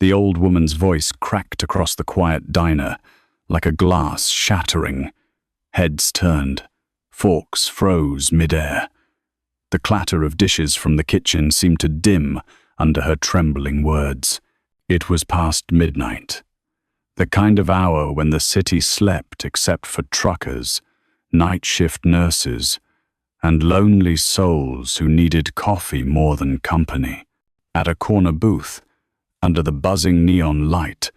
The old woman's voice cracked across the quiet diner, like a glass shattering. Heads turned. Forks froze mid-air. The clatter of dishes from the kitchen seemed to dim under her trembling words. It was past midnight. The kind of hour when the city slept except for truckers, night shift nurses, and lonely souls who needed coffee more than company. At a corner booth, under the buzzing neon light,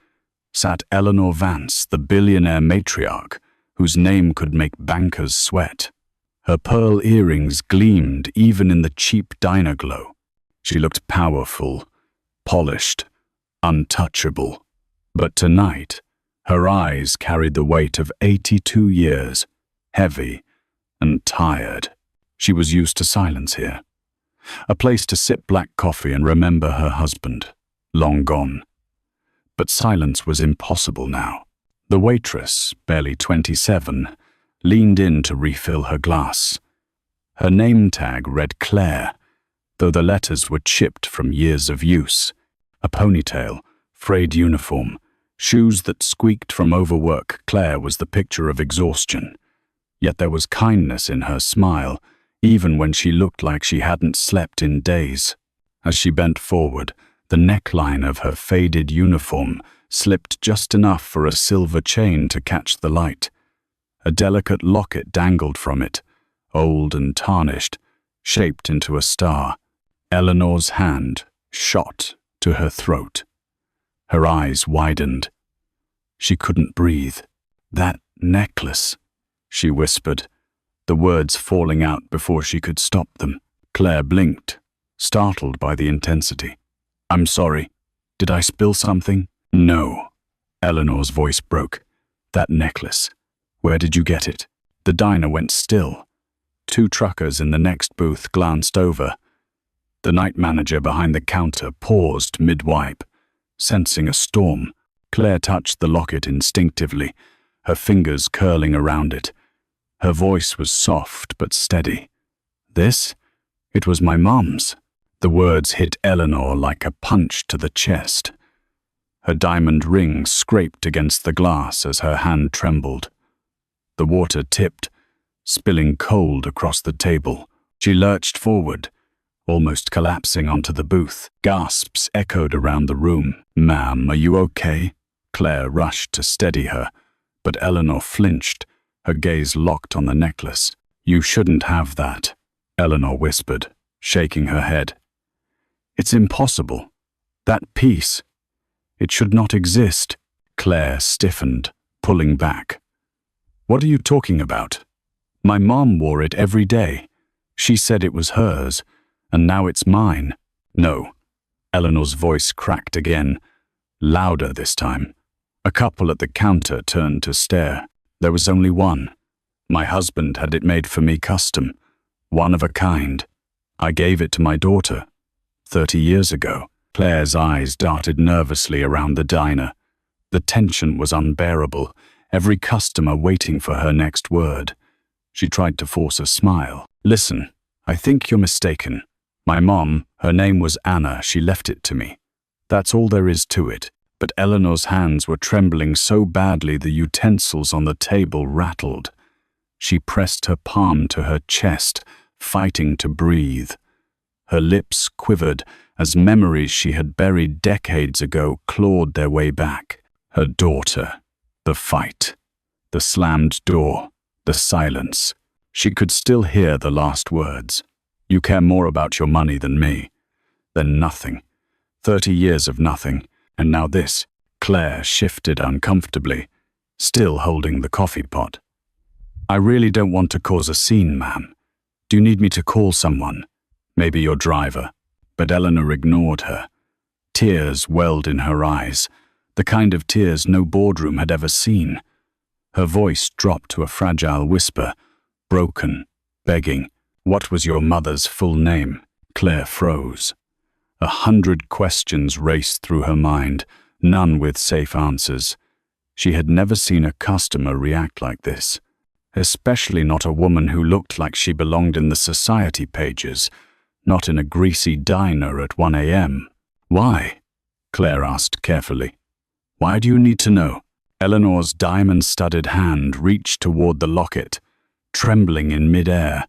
sat Eleanor Vance, the billionaire matriarch, whose name could make bankers sweat. Her pearl earrings gleamed even in the cheap diner glow. She looked powerful, polished, untouchable. But tonight, her eyes carried the weight of 82 years, heavy and tired. She was used to silence here. A place to sip black coffee and remember her husband, long gone. But silence was impossible now. The waitress, barely 27, leaned in to refill her glass. Her name tag read Claire, though the letters were chipped from years of use. A ponytail, frayed uniform, shoes that squeaked from overwork. Claire was the picture of exhaustion. Yet there was kindness in her smile, even when she looked like she hadn't slept in days. As she bent forward, the neckline of her faded uniform slipped just enough for a silver chain to catch the light. A delicate locket dangled from it, old and tarnished, shaped into a star. Eleanor's hand shot to her throat. Her eyes widened. She couldn't breathe. "That necklace," she whispered, the words falling out before she could stop them. Claire blinked, startled by the intensity. "I'm sorry. Did I spill something?" "No." Eleanor's voice broke. "That necklace. Where did you get it?" The diner went still. Two truckers in the next booth glanced over. The night manager behind the counter paused mid-wipe, sensing a storm. Claire touched the locket instinctively, her fingers curling around it. Her voice was soft but steady. "This? It was my mom's." The words hit Eleanor like a punch to the chest. Her diamond ring scraped against the glass as her hand trembled. The water tipped, spilling cold across the table. She lurched forward, almost collapsing onto the booth. Gasps echoed around the room. "Ma'am, are you okay?" Claire rushed to steady her, but Eleanor flinched, her gaze locked on the necklace. "You shouldn't have that," Eleanor whispered, shaking her head. "It's impossible. That piece. It should not exist." Claire stiffened, pulling back. "What are you talking about? My mom wore it every day. She said it was hers, and now it's mine." "No." Eleanor's voice cracked again, louder this time. A couple at the counter turned to stare. There was only one. My husband had it made for me custom, one of a kind. I gave it to my daughter 30 years ago. Claire's eyes darted nervously around the diner. The tension was unbearable, every customer waiting for her next word. She tried to force a smile. "Listen, I think you're mistaken. My mom, her name was Anna, she left it to me. That's all there is to it." But Eleanor's hands were trembling so badly the utensils on the table rattled. She pressed her palm to her chest, fighting to breathe. Her lips quivered as memories she had buried decades ago clawed their way back. Her daughter, the fight, the slammed door, the silence. She could still hear the last words. "You care more about your money than me." Then nothing. 30 years of nothing. And now this. Claire shifted uncomfortably, still holding the coffee pot. "I really don't want to cause a scene, ma'am. Do you need me to call someone? Maybe your driver?" But Eleanor ignored her. Tears welled in her eyes, the kind of tears no boardroom had ever seen. Her voice dropped to a fragile whisper, broken, begging. "What was your mother's full name?" Claire froze. 100 questions raced through her mind, none with safe answers. She had never seen a customer react like this, especially not a woman who looked like she belonged in the society pages, not in a greasy diner at 1 a.m. "Why?" Claire asked carefully. Why do you need to know? Eleanor's diamond-studded hand reached toward the locket, trembling in mid-air,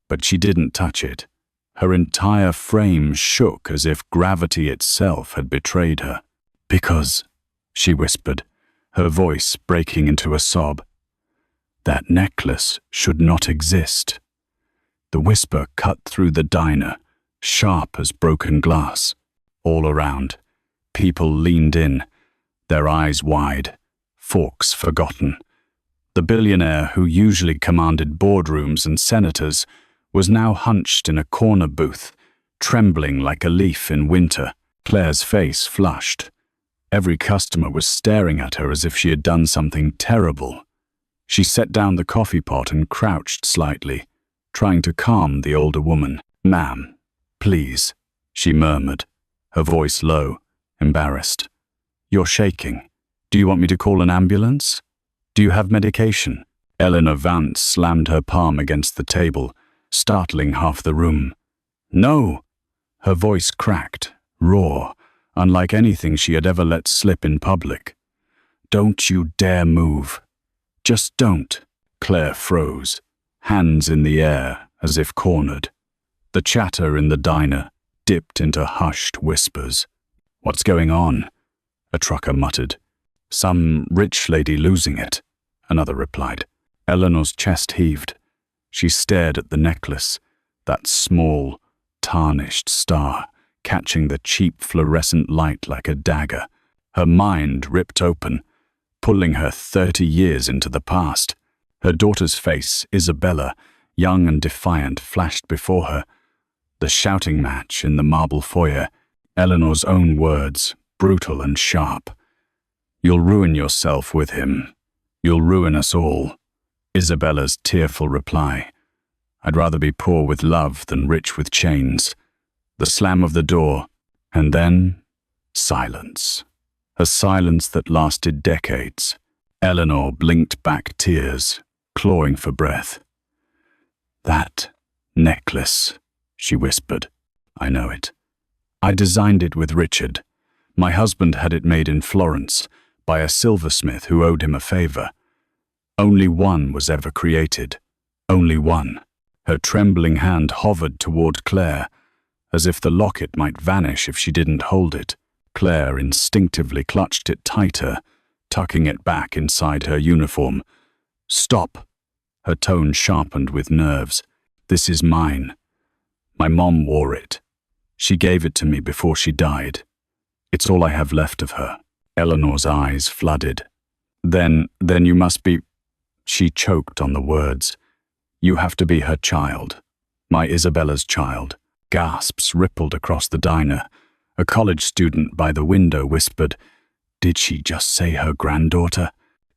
but she didn't touch it. Her entire frame shook as if gravity itself had betrayed her. Because, she whispered, her voice breaking into a sob, that necklace should not exist. The whisper cut through the diner, sharp as broken glass. All around, people leaned in, their eyes wide, forks forgotten. The billionaire who usually commanded boardrooms and senators was now hunched in a corner booth, trembling like a leaf in winter. Claire's face flushed. Every customer was staring at her as if she had done something terrible. She set down the coffee pot and crouched slightly, trying to calm the older woman. "Ma'am, please," she murmured, her voice low, embarrassed. "You're shaking. Do you want me to call an ambulance? Do you have medication?" Eleanor Vance slammed her palm against the table, startling half the room. "No!" Her voice cracked, raw, unlike anything she had ever let slip in public. "Don't you dare move. Just don't." Claire froze, hands in the air as if cornered. The chatter in the diner dipped into hushed whispers. "What's going on?" a trucker muttered. "Some rich lady losing it," another replied. Eleanor's chest heaved. She stared at the necklace, that small, tarnished star, catching the cheap fluorescent light like a dagger. Her mind ripped open, pulling her 30 years into the past. Her daughter's face, Isabella, young and defiant, flashed before her. The shouting match in the marble foyer, Eleanor's own words, brutal and sharp. "You'll ruin yourself with him. You'll ruin us all." Isabella's tearful reply, "I'd rather be poor with love than rich with chains." The slam of the door, and then silence. A silence that lasted decades. Eleanor blinked back tears, clawing for breath. "That necklace," she whispered. "I know it. I designed it with Richard. My husband had it made in Florence by a silversmith who owed him a favor. Only one was ever created. Only one." Her trembling hand hovered toward Claire, as if the locket might vanish if she didn't hold it. Claire instinctively clutched it tighter, tucking it back inside her uniform. "Stop!" Her tone sharpened with nerves. "This is mine. My mom wore it. She gave it to me before she died. It's all I have left of her." Eleanor's eyes flooded. Then you must be..." She choked on the words. "You have to be her child. My Isabella's child." Gasps rippled across the diner. A college student by the window whispered, "Did she just say her granddaughter?"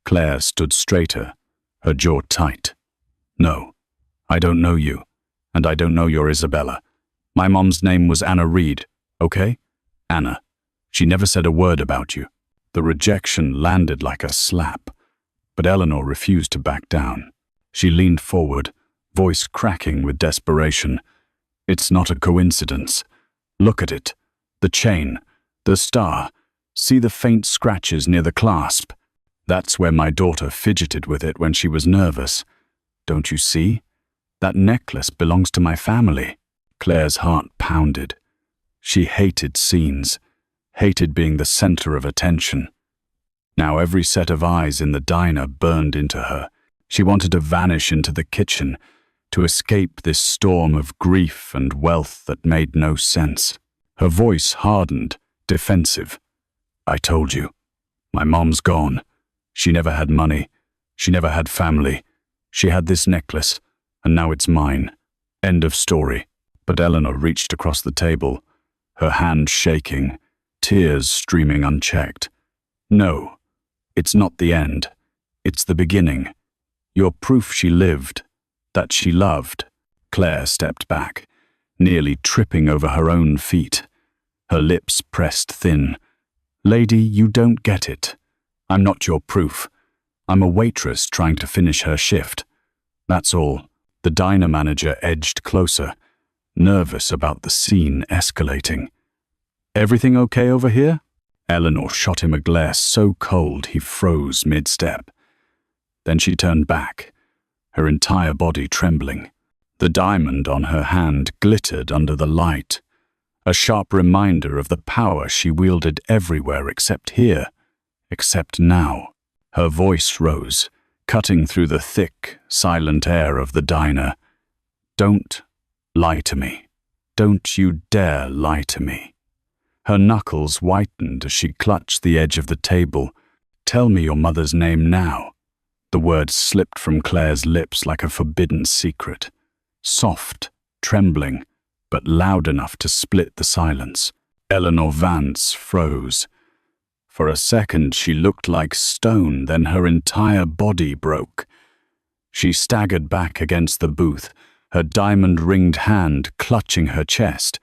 Claire stood straighter, her jaw tight. "No, I don't know you, and I don't know your Isabella. My mom's name was Anna Reed, okay? Anna. She never said a word about you." The rejection landed like a slap, but Eleanor refused to back down. She leaned forward, voice cracking with desperation. "It's not a coincidence. Look at it. The chain, the star. See the faint scratches near the clasp? That's where my daughter fidgeted with it when she was nervous. Don't you see? That necklace belongs to my family." Claire's heart pounded. She hated scenes, hated being the center of attention. Now every set of eyes in the diner burned into her. She wanted to vanish into the kitchen, to escape this storm of grief and wealth that made no sense. Her voice hardened, defensive. "I told you. My mom's gone. She never had money. She never had family. She had this necklace, and now it's mine. End of story." But Eleanor reached across the table, her hand shaking, tears streaming unchecked. "No, it's not the end. It's the beginning. You're proof she lived, that she loved." Claire stepped back, nearly tripping over her own feet. Her lips pressed thin. "Lady, you don't get it. I'm not your proof. I'm a waitress trying to finish her shift. That's all." The diner manager edged closer, nervous about the scene escalating. "Everything okay over here?" Eleanor shot him a glare so cold he froze mid-step. Then she turned back, her entire body trembling. The diamond on her hand glittered under the light, a sharp reminder of the power she wielded everywhere except here, except now. Her voice rose, cutting through the thick, silent air of the diner. "Don't lie to me. Don't you dare lie to me." Her knuckles whitened as she clutched the edge of the table. "Tell me your mother's name now." The words slipped from Claire's lips like a forbidden secret. Soft, trembling, but loud enough to split the silence. Eleanor Vance froze. For a second she looked like stone, then her entire body broke. She staggered back against the booth, her diamond-ringed hand clutching her chest.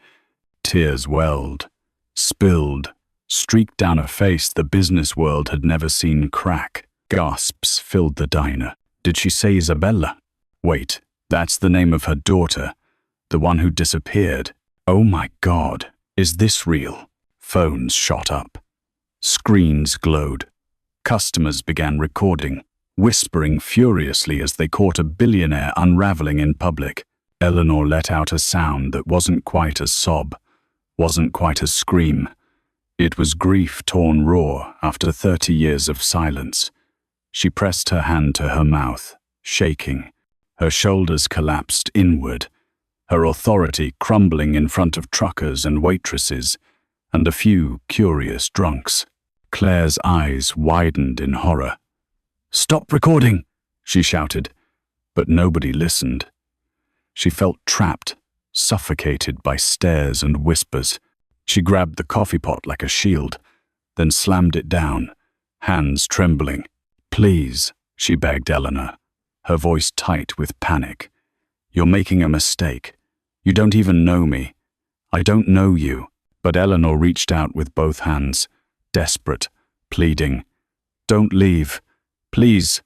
Tears welled, spilled, streaked down a face the business world had never seen crack. Gasps filled the diner. Did she say Isabella? Wait, that's the name of her daughter, the one who disappeared. Oh my God, is this real? Phones shot up. Screens glowed. Customers began recording, whispering furiously as they caught a billionaire unraveling in public. Eleanor let out a sound that wasn't quite a sob, wasn't quite a scream. It was grief torn raw after 30 years of silence. She pressed her hand to her mouth, shaking. Her shoulders collapsed inward, her authority crumbling in front of truckers and waitresses, and a few curious drunks. Claire's eyes widened in horror. "Stop recording!" she shouted, but nobody listened. She felt trapped, suffocated by stares and whispers. She grabbed the coffee pot like a shield, then slammed it down, hands trembling. "Please," she begged Eleanor, her voice tight with panic. "You're making a mistake. You don't even know me. I don't know you." But Eleanor reached out with both hands, desperate, pleading. "Don't leave. Please,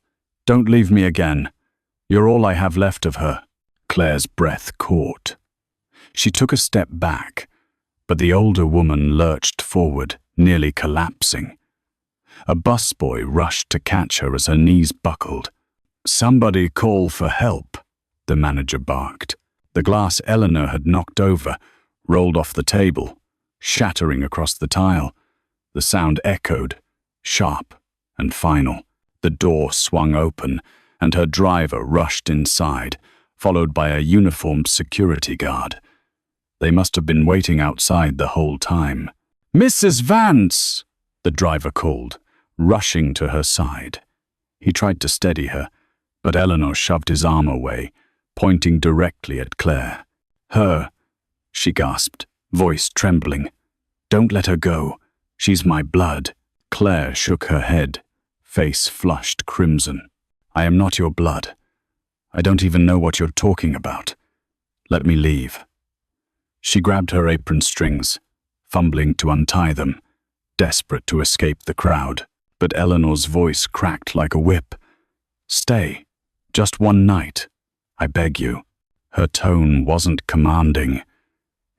don't leave me again. You're all I have left of her." Claire's breath caught. She took a step back, but the older woman lurched forward, nearly collapsing. A busboy rushed to catch her as her knees buckled. "Somebody call for help," the manager barked. The glass Eleanor had knocked over rolled off the table, shattering across the tile. The sound echoed, sharp and final. The door swung open, and her driver rushed inside, followed by a uniformed security guard. They must have been waiting outside the whole time. "Mrs. Vance!" the driver called, rushing to her side. He tried to steady her, but Eleanor shoved his arm away, pointing directly at Claire. "Her," she gasped, voice trembling. "Don't let her go. She's my blood." Claire shook her head, face flushed crimson. "I am not your blood. I don't even know what you're talking about. Let me leave." She grabbed her apron strings, fumbling to untie them, desperate to escape the crowd. But Eleanor's voice cracked like a whip. "Stay. Just one night. I beg you." Her tone wasn't commanding.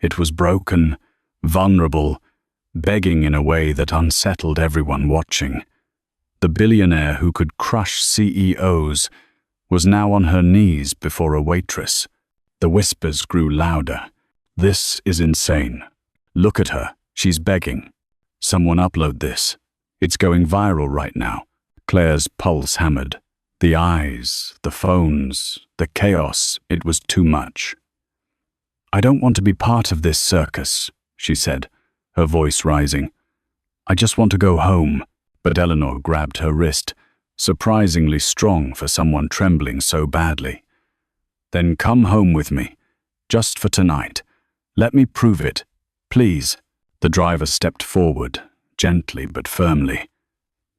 It was broken, vulnerable, begging in a way that unsettled everyone watching. The billionaire who could crush CEOs was now on her knees before a waitress. The whispers grew louder. "This is insane. Look at her. She's begging. Someone upload this. It's going viral right now." Claire's pulse hammered. The eyes, the phones, the chaos, it was too much. "I don't want to be part of this circus," she said, her voice rising. "I just want to go home." But Eleanor grabbed her wrist, surprisingly strong for someone trembling so badly. "Then come home with me, just for tonight. Let me prove it, please." The driver stepped forward, gently but firmly.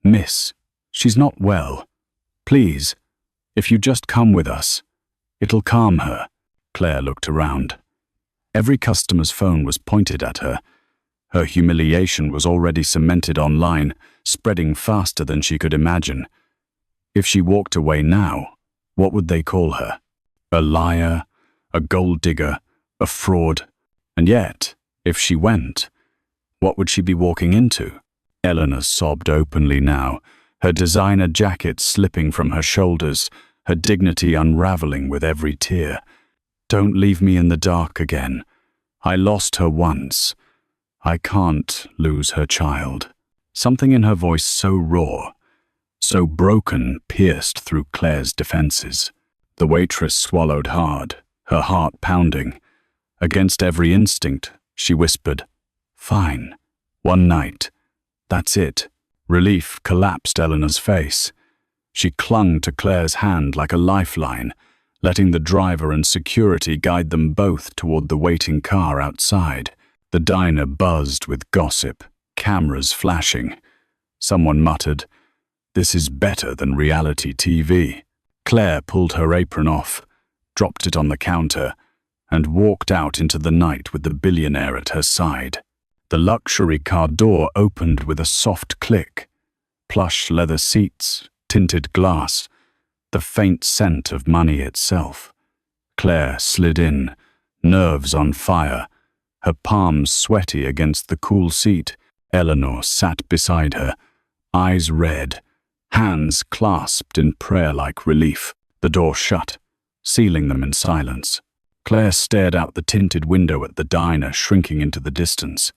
"Miss, she's not well. Please, if you just come with us, it'll calm her." Claire looked around. Every customer's phone was pointed at her. Her humiliation was already cemented online, spreading faster than she could imagine. If she walked away now, what would they call her? A liar, a gold digger, a fraud. And yet, if she went, what would she be walking into? Eleanor sobbed openly now, her designer jacket slipping from her shoulders, her dignity unraveling with every tear. Don't leave me in the dark again. I lost her once. I can't lose her child. Something in her voice so raw, so broken, pierced through Claire's defenses. The waitress swallowed hard, her heart pounding. Against every instinct, she whispered, "Fine. One night. That's it." Relief collapsed Eleanor's face. She clung to Claire's hand like a lifeline, letting the driver and security guide them both toward the waiting car outside. The diner buzzed with gossip, cameras flashing. Someone muttered, "This is better than reality TV." Claire pulled her apron off, dropped it on the counter, and walked out into the night with the billionaire at her side. The luxury car door opened with a soft click. Plush leather seats, tinted glass, the faint scent of money itself. Claire slid in, nerves on fire, her palms sweaty against the cool seat. Eleanor sat beside her, eyes red, hands clasped in prayer-like relief. The door shut, sealing them in silence. Claire stared out the tinted window at the diner shrinking into the distance.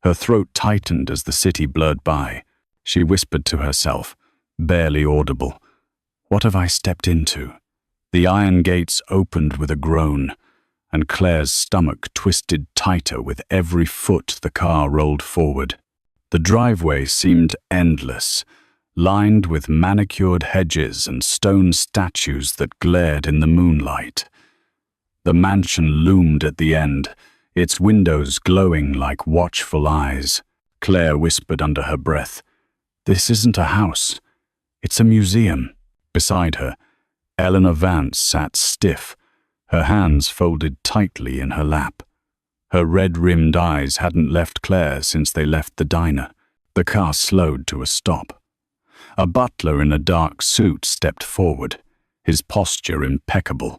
Her throat tightened as the city blurred by. She whispered to herself, barely audible, "What have I stepped into?" The iron gates opened with a groan, and Claire's stomach twisted tighter with every foot the car rolled forward. The driveway seemed endless, lined with manicured hedges and stone statues that glared in the moonlight. The mansion loomed at the end, its windows glowing like watchful eyes. Claire whispered under her breath, "This isn't a house. It's a museum." Beside her, Eleanor Vance sat stiff, her hands folded tightly in her lap. Her red-rimmed eyes hadn't left Claire since they left the diner. The car slowed to a stop. A butler in a dark suit stepped forward, his posture impeccable.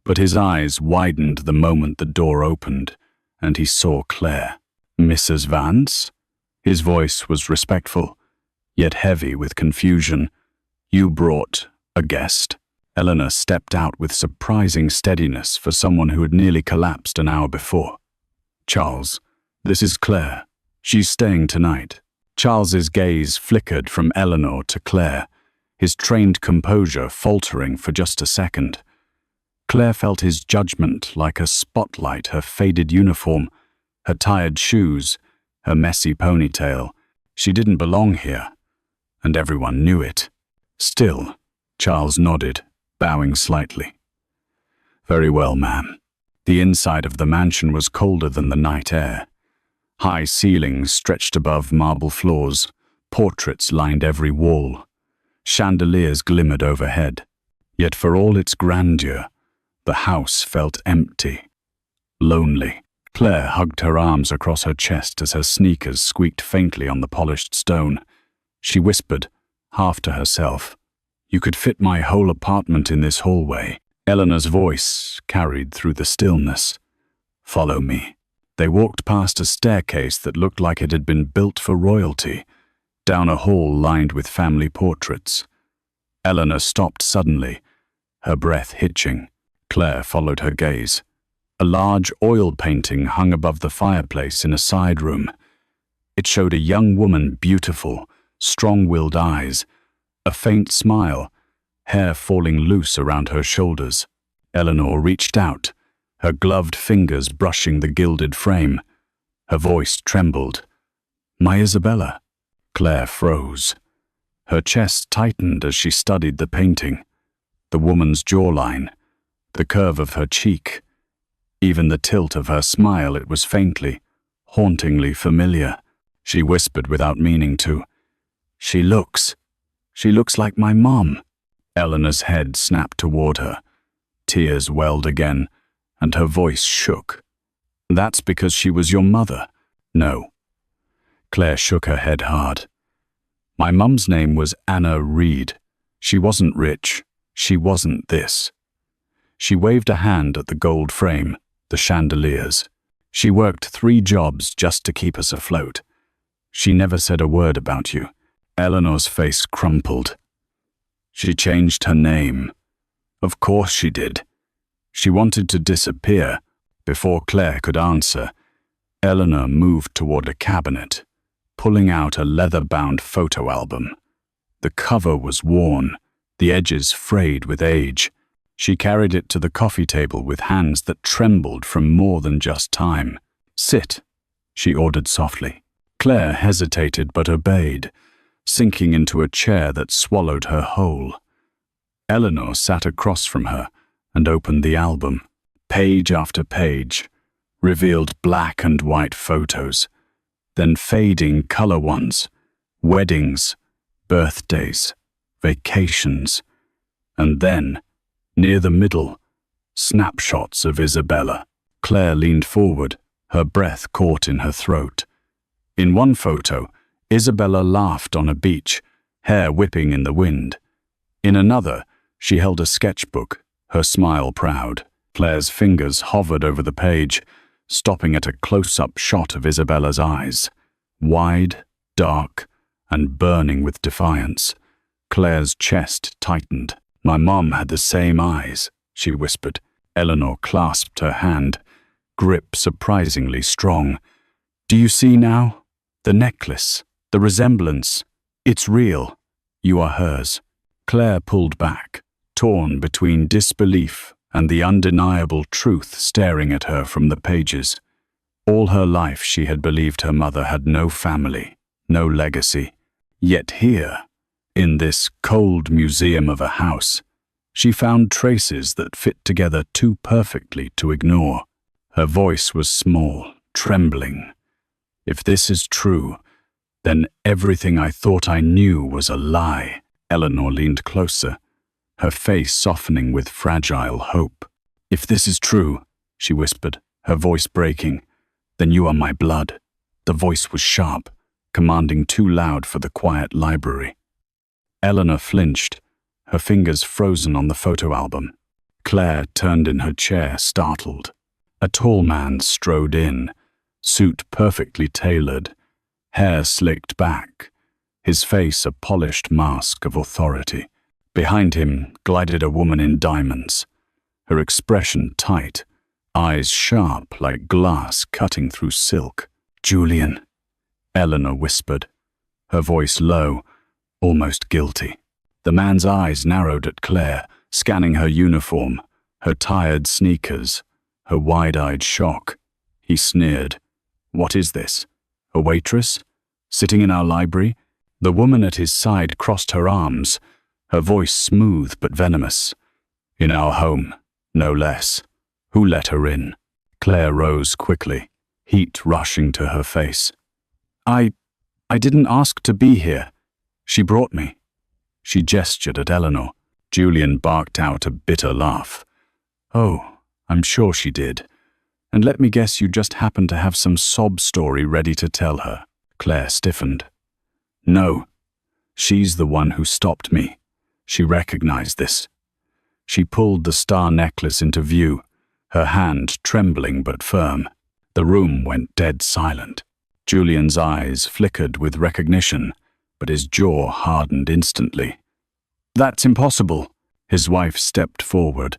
But his eyes widened the moment the door opened, and he saw Claire. "Mrs. Vance?" His voice was respectful, yet heavy with confusion. "You brought a guest?" Eleanor stepped out with surprising steadiness for someone who had nearly collapsed an hour before. "Charles, this is Claire. She's staying tonight." Charles's gaze flickered from Eleanor to Claire, his trained composure faltering for just a second. Claire felt his judgment like a spotlight, her faded uniform, her tired shoes, her messy ponytail. She didn't belong here, and everyone knew it. "Still," Charles nodded, bowing slightly. "Very well, ma'am." The inside of the mansion was colder than the night air. High ceilings stretched above marble floors, portraits lined every wall. Chandeliers glimmered overhead. Yet for all its grandeur, the house felt empty, lonely. Claire hugged her arms across her chest as her sneakers squeaked faintly on the polished stone. She whispered, half to herself, "You could fit my whole apartment in this hallway." Eleanor's voice carried through the stillness. "Follow me." They walked past a staircase that looked like it had been built for royalty, down a hall lined with family portraits. Eleanor stopped suddenly, her breath hitching. Claire followed her gaze. A large oil painting hung above the fireplace in a side room. It showed a young woman, beautiful, strong-willed eyes, a faint smile, hair falling loose around her shoulders. Eleanor reached out, her gloved fingers brushing the gilded frame. Her voice trembled. "My Isabella." Claire froze. Her chest tightened as she studied the painting. The woman's jawline, the curve of her cheek, even the tilt of her smile, it was faintly, hauntingly familiar. She whispered without meaning to, She looks like my mom." Eleanor's head snapped toward her. Tears welled again, and her voice shook. "That's because she was your mother." "No." Claire shook her head hard. "My mum's name was Anna Reed. She wasn't rich. She wasn't this." She waved a hand at the gold frame, the chandeliers. "She worked 3 jobs just to keep us afloat. She never said a word about you. Eleanor's face crumpled. She changed her name. Of course she did. She wanted to disappear. Before Claire could answer, Eleanor moved toward a cabinet, pulling out a leather-bound photo album. The cover was worn, the edges frayed with age. She carried it to the coffee table with hands that trembled from more than just time. "Sit," she ordered softly. Claire hesitated but obeyed, sinking into a chair that swallowed her whole. Eleanor sat across from her and opened the album. Page after page revealed black and white photos, then fading color ones, weddings, birthdays, vacations, and then, near the middle, snapshots of Isabella. Claire leaned forward, her breath caught in her throat. In one photo, Isabella laughed on a beach, hair whipping in the wind. In another, she held a sketchbook, her smile proud. Claire's fingers hovered over the page, stopping at a close-up shot of Isabella's eyes, wide, dark, and burning with defiance. Claire's chest tightened. "My mom had the same eyes," she whispered. Eleanor clasped her hand, grip surprisingly strong. "Do you see now? The necklace, the resemblance. It's real. You are hers." Claire pulled back, torn between disbelief and the undeniable truth staring at her from the pages. All her life she had believed her mother had no family, no legacy. Yet here, in this cold museum of a house, she found traces that fit together too perfectly to ignore. Her voice was small, trembling. "If this is true, then everything I thought I knew was a lie." Eleanor leaned closer, her face softening with fragile hope. "If this is true," she whispered, her voice breaking, "then you are my blood." The voice was sharp, commanding, too loud for the quiet library. Eleanor flinched, her fingers frozen on the photo album. Claire turned in her chair, startled. A tall man strode in, suit perfectly tailored, hair slicked back, his face a polished mask of authority. Behind him glided a woman in diamonds, her expression tight, eyes sharp like glass cutting through silk. "Julian," Eleanor whispered, her voice low, almost guilty. The man's eyes narrowed at Claire, scanning her uniform, her tired sneakers, her wide-eyed shock. He sneered. "What is this? A waitress? Sitting in our library?" The woman at his side crossed her arms, her voice smooth but venomous. "In our home, no less. Who let her in?" Claire rose quickly, heat rushing to her face. I didn't ask to be here. She brought me." She gestured at Eleanor. Julian barked out a bitter laugh. "Oh, I'm sure she did. And let me guess you just happened to have some sob story ready to tell her." Claire stiffened. "No, she's the one who stopped me." She recognized this. She pulled the star necklace into view, her hand trembling but firm. The room went dead silent. Julian's eyes flickered with recognition, but his jaw hardened instantly. "That's impossible." His wife stepped forward,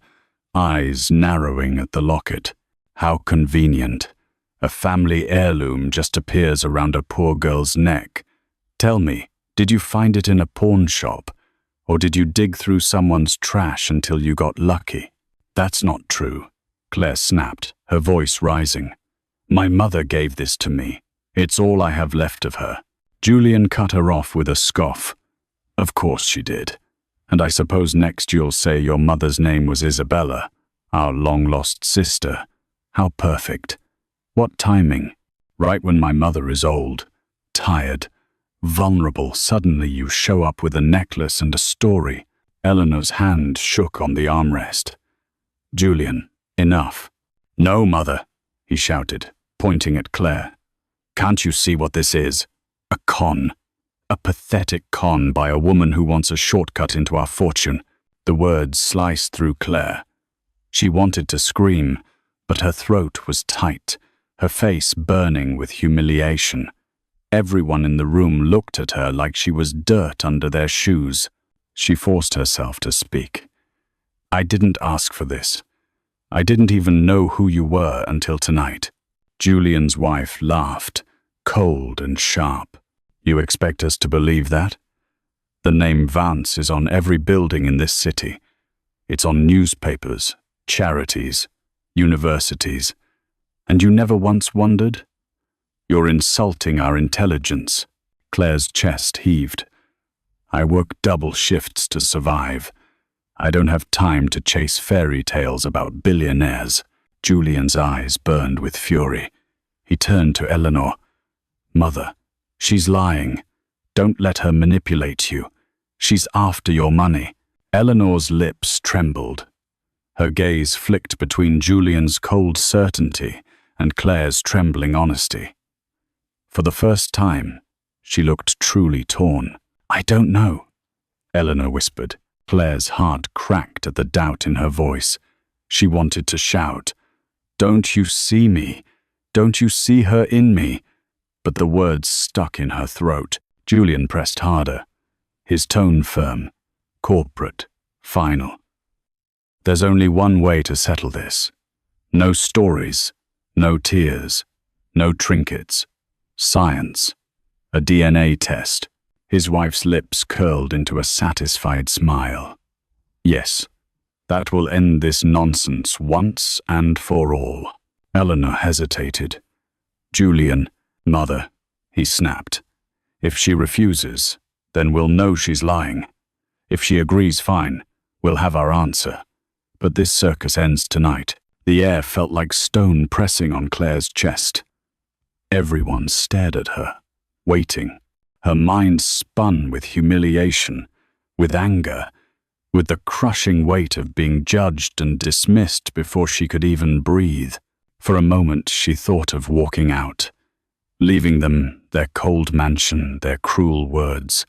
eyes narrowing at the locket. How convenient. A family heirloom just appears around a poor girl's neck. "Tell me, did you find it in a pawn shop? Or did you dig through someone's trash until you got lucky?" "That's not true," Claire snapped, her voice rising. "My mother gave this to me. It's all I have left of her." Julian cut her off with a scoff. "Of course she did. And I suppose next you'll say your mother's name was Isabella, our long-lost sister. How perfect. What timing. Right when my mother is old, tired, vulnerable, suddenly you show up with a necklace and a story." Eleanor's hand shook on the armrest. "Julian, enough." "No, Mother," he shouted, pointing at Claire. "Can't you see what this is? A con. A pathetic con by a woman who wants a shortcut into our fortune." The words sliced through Claire. She wanted to scream, but her throat was tight, her face burning with humiliation. Everyone in the room looked at her like she was dirt under their shoes. She forced herself to speak. "I didn't ask for this. I didn't even know who you were until tonight." Julian's wife laughed, cold and sharp. "You expect us to believe that? The name Vance is on every building in this city. It's on newspapers, charities, universities. And you never once wondered? You're insulting our intelligence." Claire's chest heaved. "I work double shifts to survive. I don't have time to chase fairy tales about billionaires." Julian's eyes burned with fury. He turned to Eleanor. "Mother, she's lying. Don't let her manipulate you. She's after your money." Eleanor's lips trembled. Her gaze flicked between Julian's cold certainty and Claire's trembling honesty. For the first time, she looked truly torn. "I don't know," Eleanor whispered. Claire's heart cracked at the doubt in her voice. She wanted to shout, "Don't you see me? Don't you see her in me?" But the words stuck in her throat. Julian pressed harder, his tone firm, corporate, final. "There's only one way to settle this. No stories, no tears, no trinkets. Science. A DNA test." His wife's lips curled into a satisfied smile. "Yes, that will end this nonsense once and for all." Eleanor hesitated. "Julian, Mother," he snapped. "If she refuses, then we'll know she's lying. If she agrees, fine, we'll have our answer. But this circus ends tonight." The air felt like stone pressing on Claire's chest. Everyone stared at her, waiting. Her mind spun with humiliation, with anger, with the crushing weight of being judged and dismissed before she could even breathe. For a moment she thought of walking out, leaving them, their cold mansion, their cruel words.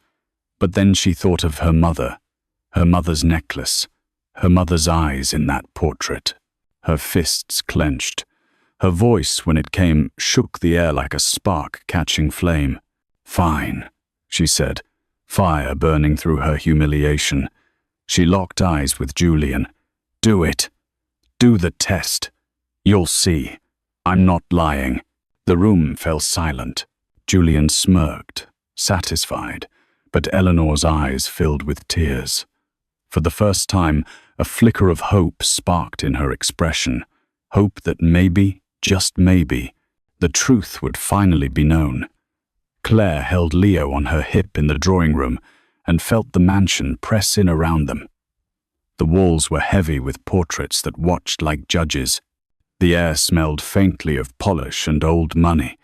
But then she thought of her mother's necklace, her mother's eyes in that portrait. Her fists clenched. Her voice, when it came, shook the air like a spark catching flame. "Fine," she said, fire burning through her humiliation. She locked eyes with Julian. "Do it. Do the test. You'll see. I'm not lying." The room fell silent. Julian smirked, satisfied, but Eleanor's eyes filled with tears. For the first time, a flicker of hope sparked in her expression. Hope that maybe, just maybe, the truth would finally be known. Claire held Leo on her hip in the drawing room and felt the mansion press in around them. The walls were heavy with portraits that watched like judges. The air smelled faintly of polish and old money.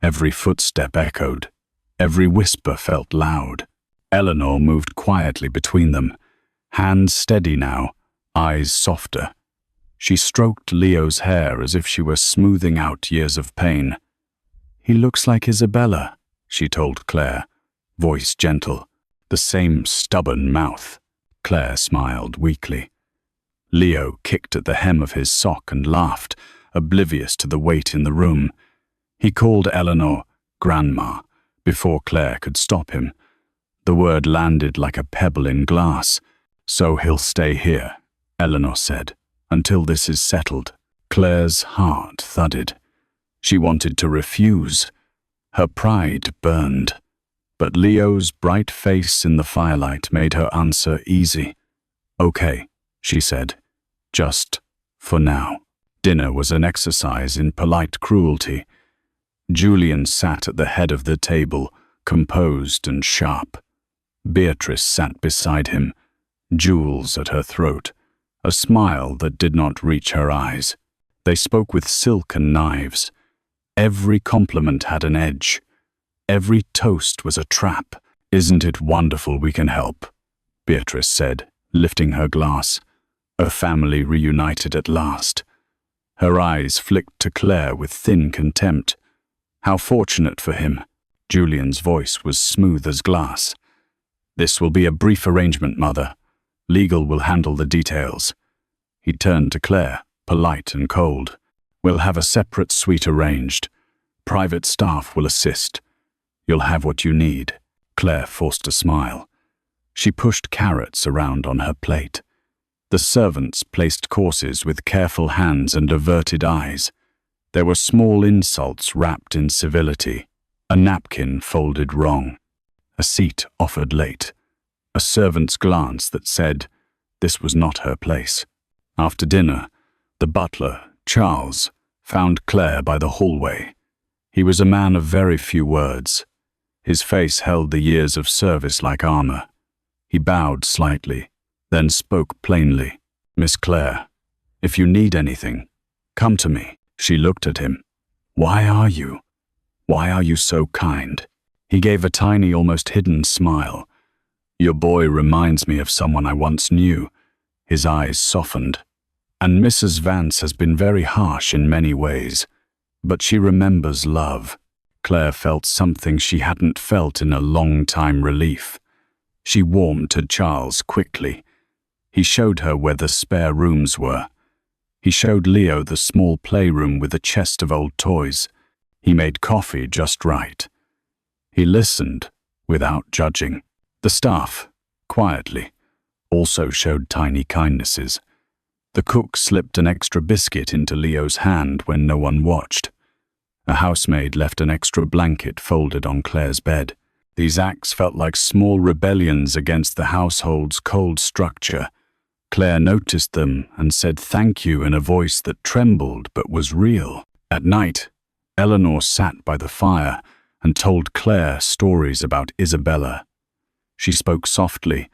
Every footstep echoed. Every whisper felt loud. Eleanor moved quietly between them, hands steady now, eyes softer. She stroked Leo's hair as if she were smoothing out years of pain. "He looks like Isabella," she told Claire, voice gentle. "The same stubborn mouth." Claire smiled weakly. Leo kicked at the hem of his sock and laughed, oblivious to the weight in the room. He called Eleanor Grandma before Claire could stop him. The word landed like a pebble in glass. "So he'll stay here," Eleanor said, "until this is settled." Claire's heart thudded. She wanted to refuse. Her pride burned. But Leo's bright face in the firelight made her answer easy. "Okay," she said, "just for now." Dinner was an exercise in polite cruelty. Julian sat at the head of the table, composed and sharp. Beatrice sat beside him, jewels at her throat, a smile that did not reach her eyes. They spoke with silken knives. Every compliment had an edge. Every toast was a trap. "Isn't it wonderful we can help?" Beatrice said, lifting her glass. A family reunited at last. Her eyes flicked to Claire with thin contempt. "How fortunate for him." Julian's voice was smooth as glass. "This will be a brief arrangement, Mother. Legal will handle the details." He turned to Claire, polite and cold. "We'll have a separate suite arranged. Private staff will assist. You'll have what you need. Claire forced a smile. She pushed carrots around on her plate. The servants placed courses with careful hands and averted eyes. There were small insults wrapped in civility. A napkin folded wrong. A seat offered late. A servant's glance that said this was not her place. After dinner, the butler, Charles, found Claire by the hallway. He was a man of very few words. His face held the years of service like armor. He bowed slightly, then spoke plainly. "Miss Claire, if you need anything, come to me." She looked at him. Why are you so kind?" He gave a tiny, almost hidden smile. "Your boy reminds me of someone I once knew." His eyes softened. "And Mrs. Vance has been very harsh in many ways, but she remembers love." Claire felt something she hadn't felt in a long time: relief. She warmed to Charles quickly. He showed her where the spare rooms were. He showed Leo the small playroom with a chest of old toys. He made coffee just right. He listened without judging. The staff, quietly, also showed tiny kindnesses. The cook slipped an extra biscuit into Leo's hand when no one watched. A housemaid left an extra blanket folded on Claire's bed. These acts felt like small rebellions against the household's cold structure. Claire noticed them and said thank you in a voice that trembled but was real. At night, Eleanor sat by the fire and told Claire stories about Isabella. She spoke softly,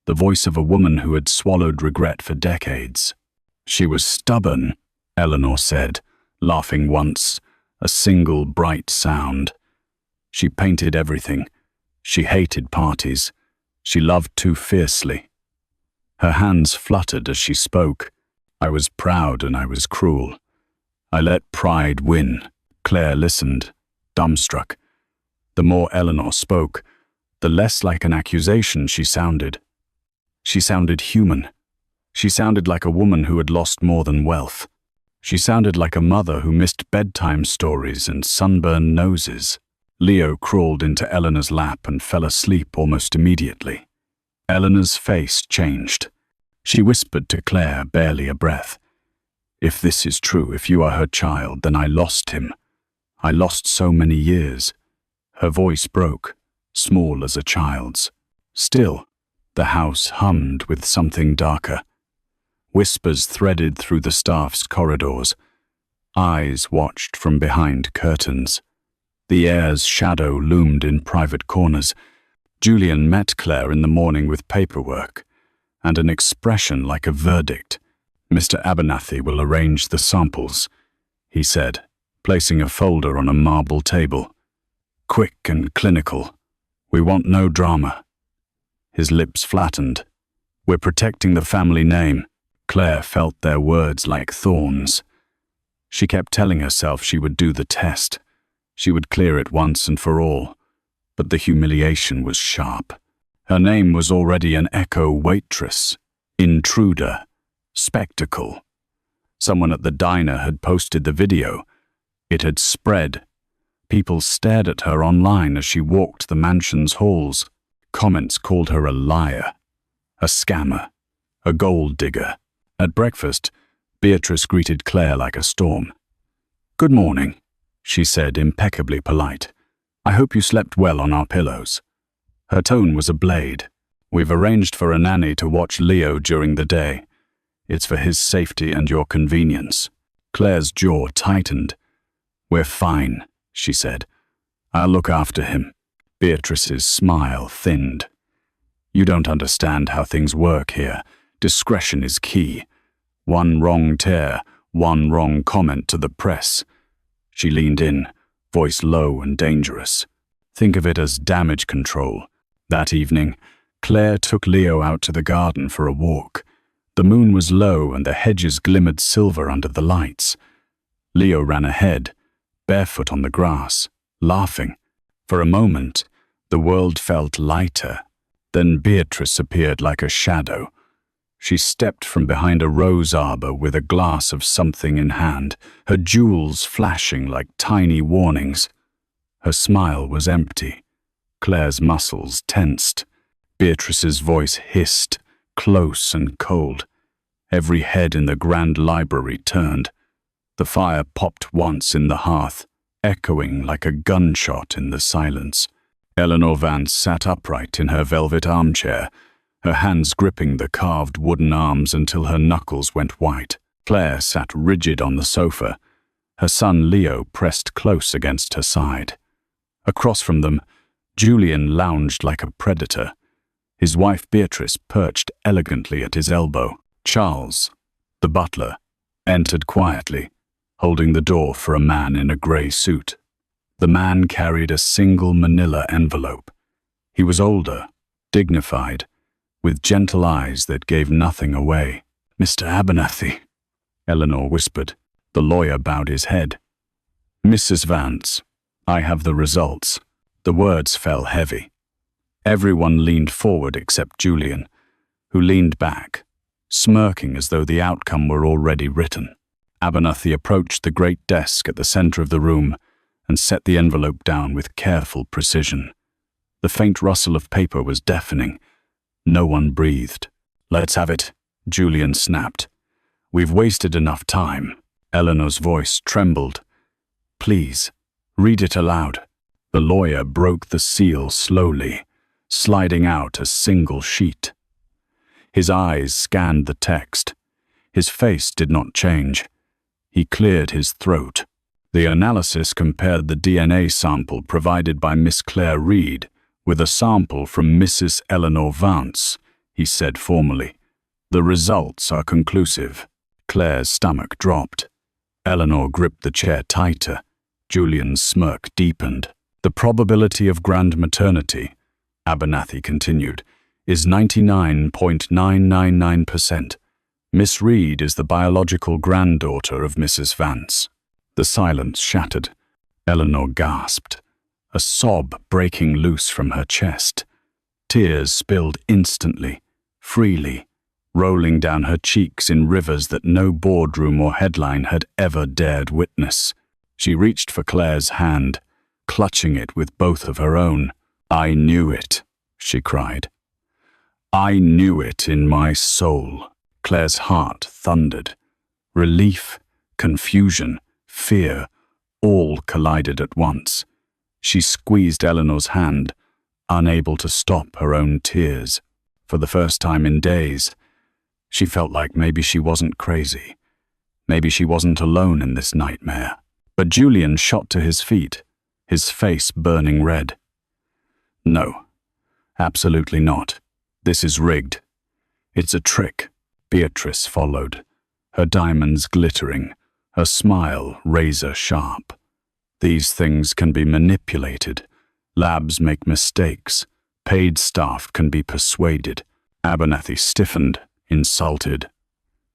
the voice of a woman who had swallowed regret for decades. "She was stubborn," Eleanor said, laughing once, a single bright sound. "She painted everything. She hated parties. She loved too fiercely." Her hands fluttered as she spoke. "I was proud and I was cruel. I let pride win." Claire listened, dumbstruck. The more Eleanor spoke, the less like an accusation she sounded. She sounded human. She sounded like a woman who had lost more than wealth. She sounded like a mother who missed bedtime stories and sunburned noses. Leo crawled into Eleanor's lap and fell asleep almost immediately. Eleanor's face changed. She whispered to Claire, barely a breath. "If this is true, if you are her child, then I lost him. I lost so many years." Her voice broke, small as a child's. Still, the house hummed with something darker. Whispers threaded through the staff's corridors. Eyes watched from behind curtains. The heir's shadow loomed in private corners. Julian met Claire in the morning with paperwork and an expression like a verdict. "Mr. Abernathy will arrange the samples," he said, placing a folder on a marble table. "Quick and clinical. We want no drama." His lips flattened. "We're protecting the family name." Claire felt their words like thorns. She kept telling herself she would do the test. She would clear it once and for all. But the humiliation was sharp. Her name was already an echo: waitress, intruder, spectacle. Someone at the diner had posted the video. It had spread. People stared at her online as she walked the mansion's halls. Comments called her a liar, a scammer, a gold digger. At breakfast, Beatrice greeted Claire like a storm. "Good morning," she said, impeccably polite. "I hope you slept well on our pillows." Her tone was a blade. "We've arranged for a nanny to watch Leo during the day. It's for his safety and your convenience." Claire's jaw tightened. "We're fine," she said. "I'll look after him." Beatrice's smile thinned. "You don't understand how things work here. Discretion is key. One wrong tear, one wrong comment to the press." She leaned in, voice low and dangerous. "Think of it as damage control." That evening, Claire took Leo out to the garden for a walk. The moon was low and the hedges glimmered silver under the lights. Leo ran ahead, barefoot on the grass, laughing. For a moment, the world felt lighter. Then Beatrice appeared like a shadow. She stepped from behind a rose arbor with a glass of something in hand, her jewels flashing like tiny warnings. Her smile was empty. Claire's muscles tensed. Beatrice's voice hissed, close and cold. Every head in the grand library turned. The fire popped once in the hearth, echoing like a gunshot in the silence. Eleanor Vance sat upright in her velvet armchair, her hands gripping the carved wooden arms until her knuckles went white. Claire sat rigid on the sofa, her son Leo pressed close against her side. Across from them, Julian lounged like a predator, his wife Beatrice perched elegantly at his elbow. Charles, the butler, entered quietly, holding the door for a man in a grey suit. The man carried a single manila envelope. He was older, dignified, with gentle eyes that gave nothing away. "Mr. Abernathy," Eleanor whispered. The lawyer bowed his head. "Mrs. Vance, I have the results." The words fell heavy. Everyone leaned forward except Julian, who leaned back, smirking as though the outcome were already written. Abernathy approached the great desk at the center of the room and set the envelope down with careful precision. The faint rustle of paper was deafening. No one breathed. "Let's have it," Julian snapped. "We've wasted enough time." Eleanor's voice trembled. "Please, read it aloud." The lawyer broke the seal slowly, sliding out a single sheet. His eyes scanned the text. His face did not change. He cleared his throat. The analysis compared the DNA sample provided by Miss Claire Reed with a sample from Mrs. Eleanor Vance, he said formally. "The results are conclusive." Claire's stomach dropped. Eleanor gripped the chair tighter. Julian's smirk deepened. "The probability of grand maternity," Abernathy continued, "is 99.999%. Miss Reed is the biological granddaughter of Mrs. Vance." The silence shattered. Eleanor gasped, a sob breaking loose from her chest. Tears spilled instantly, freely, rolling down her cheeks in rivers that no boardroom or headline had ever dared witness. She reached for Claire's hand, clutching it with both of her own. "I knew it," she cried. "I knew it in my soul." Claire's heart thundered. Relief, confusion, fear, all collided at once. She squeezed Eleanor's hand, unable to stop her own tears. For the first time in days, she felt like maybe she wasn't crazy. Maybe she wasn't alone in this nightmare. But Julian shot to his feet, his face burning red. "No, absolutely not. This is rigged. It's a trick." Beatrice followed, her diamonds glittering, her smile razor sharp. "These things can be manipulated. Labs make mistakes. Paid staff can be persuaded." Abernathy stiffened, insulted.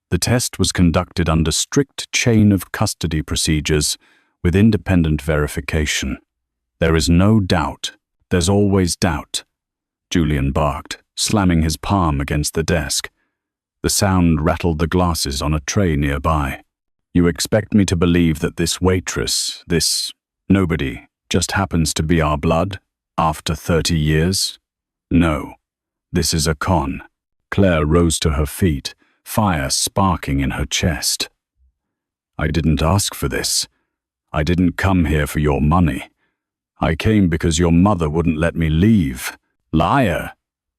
The test was conducted under strict chain of custody procedures with independent verification. "There is no doubt. There's always doubt," Julian barked, slamming his palm against the desk. The sound rattled the glasses on a tray nearby. "You expect me to believe that this waitress, this nobody, just happens to be our blood, after 30 years? No, this is a con." Claire rose to her feet, fire sparking in her chest. "I didn't ask for this. I didn't come here for your money. I came because your mother wouldn't let me leave." "Liar,"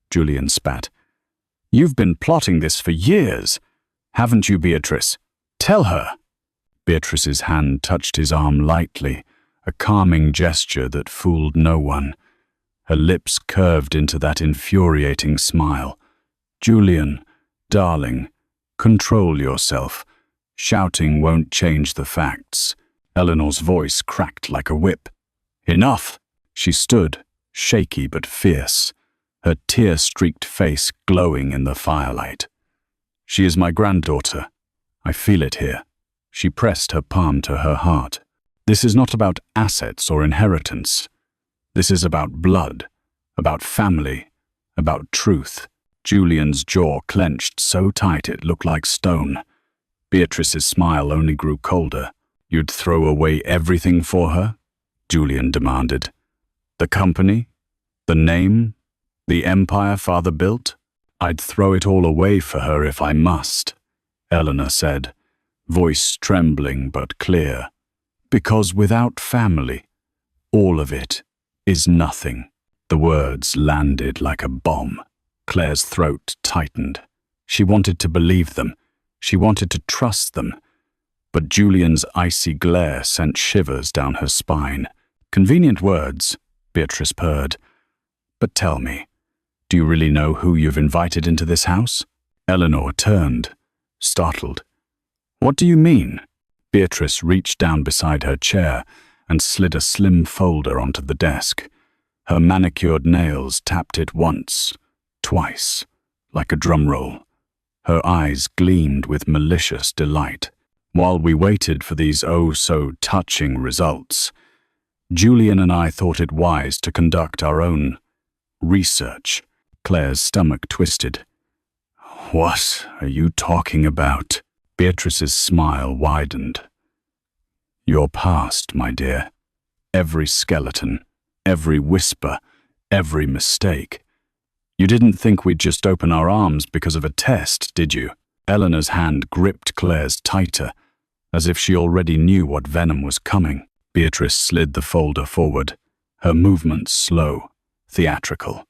Julian spat. "You've been plotting this for years, haven't you, Beatrice? Tell her." Beatrice's hand touched his arm lightly, a calming gesture that fooled no one. Her lips curved into that infuriating smile. "Julian, darling, control yourself. Shouting won't change the facts." Eleanor's voice cracked like a whip. "Enough!" She stood, shaky but fierce, her tear-streaked face glowing in the firelight. "She is my granddaughter. I feel it here." She pressed her palm to her heart. "This is not about assets or inheritance. This is about blood, about family, about truth." Julian's jaw clenched so tight it looked like stone. Beatrice's smile only grew colder. "You'd throw away everything for her?" Julian demanded. "The company? The name? The empire father built? I'd throw it all away for her if I must, Eleanor said, voice trembling but clear. Because without family, all of it is nothing. The words landed like a bomb. Claire's throat tightened. She wanted to believe them. She wanted to trust them. But Julian's icy glare sent shivers down her spine. Convenient words, Beatrice purred. But tell me, do you really know who you've invited into this house? Eleanor turned, startled. What do you mean? Beatrice reached down beside her chair and slid a slim folder onto the desk. Her manicured nails tapped it once, twice, like a drum roll. Her eyes gleamed with malicious delight. While we waited for these oh-so-touching results, Julian and I thought it wise to conduct our own research. Claire's stomach twisted. What are you talking about? Beatrice's smile widened. Your past, my dear. Every skeleton, every whisper, every mistake. You didn't think we'd just open our arms because of a test, did you? Eleanor's hand gripped Claire's tighter, as if she already knew what venom was coming. Beatrice slid the folder forward, her movements slow, theatrical.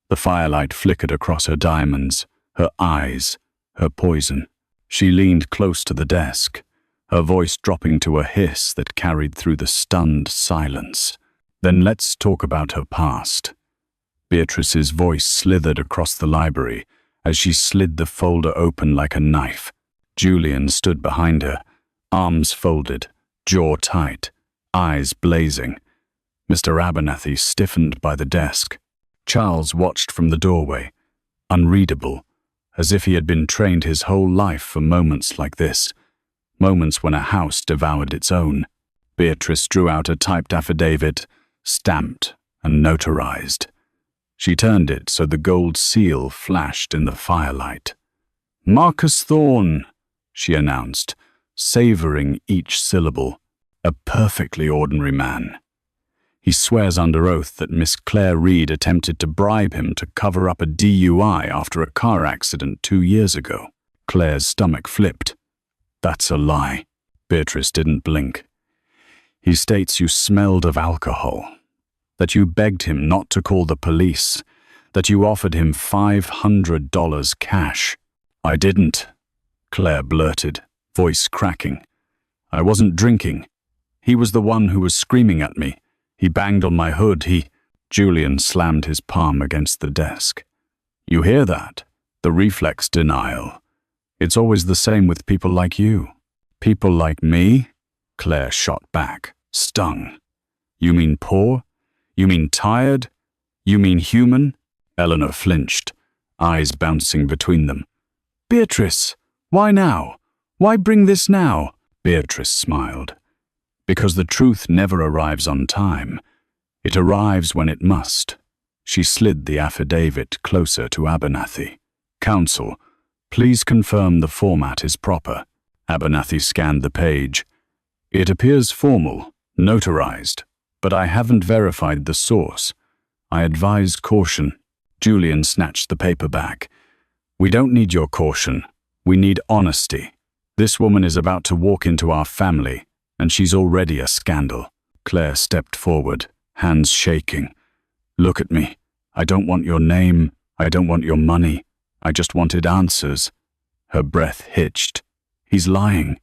The firelight flickered across her diamonds, her eyes, her poison. She leaned close to the desk, her voice dropping to a hiss that carried through the stunned silence. Then let's talk about her past. Beatrice's voice slithered across the library as she slid the folder open like a knife. Julian stood behind her, arms folded, jaw tight, eyes blazing. Mr. Abernathy stiffened by the desk. Charles watched from the doorway, unreadable, as if he had been trained his whole life for moments like this, moments when a house devoured its own. Beatrice drew out a typed affidavit, stamped and notarized. She turned it so the gold seal flashed in the firelight. Marcus Thorne, she announced, savoring each syllable. A perfectly ordinary man. He swears under oath that Miss Claire Reed attempted to bribe him to cover up a DUI after a car accident 2 years ago. Claire's stomach flipped. That's a lie. Beatrice didn't blink. He states you smelled of alcohol, that you begged him not to call the police, that you offered him $500 cash. I didn't, Claire blurted, voice cracking. I wasn't drinking. He was the one who was screaming at me. He banged on my hood. Julian slammed his palm against the desk. You hear that? The reflex denial. It's always the same with people like you. People like me? Claire shot back, stung. You mean poor? You mean tired? You mean human? Eleanor flinched, eyes bouncing between them. Beatrice, why now? Why bring this now? Beatrice smiled. Because the truth never arrives on time. It arrives when it must. She slid the affidavit closer to Abernathy. Counsel, please confirm the format is proper. Abernathy scanned the page. It appears formal, notarized, but I haven't verified the source. I advise caution. Julian snatched the paper back. We don't need your caution. We need honesty. This woman is about to walk into our family, and she's already a scandal. Claire stepped forward, hands shaking. Look at me. I don't want your name. I don't want your money. I just wanted answers. Her breath hitched. He's lying.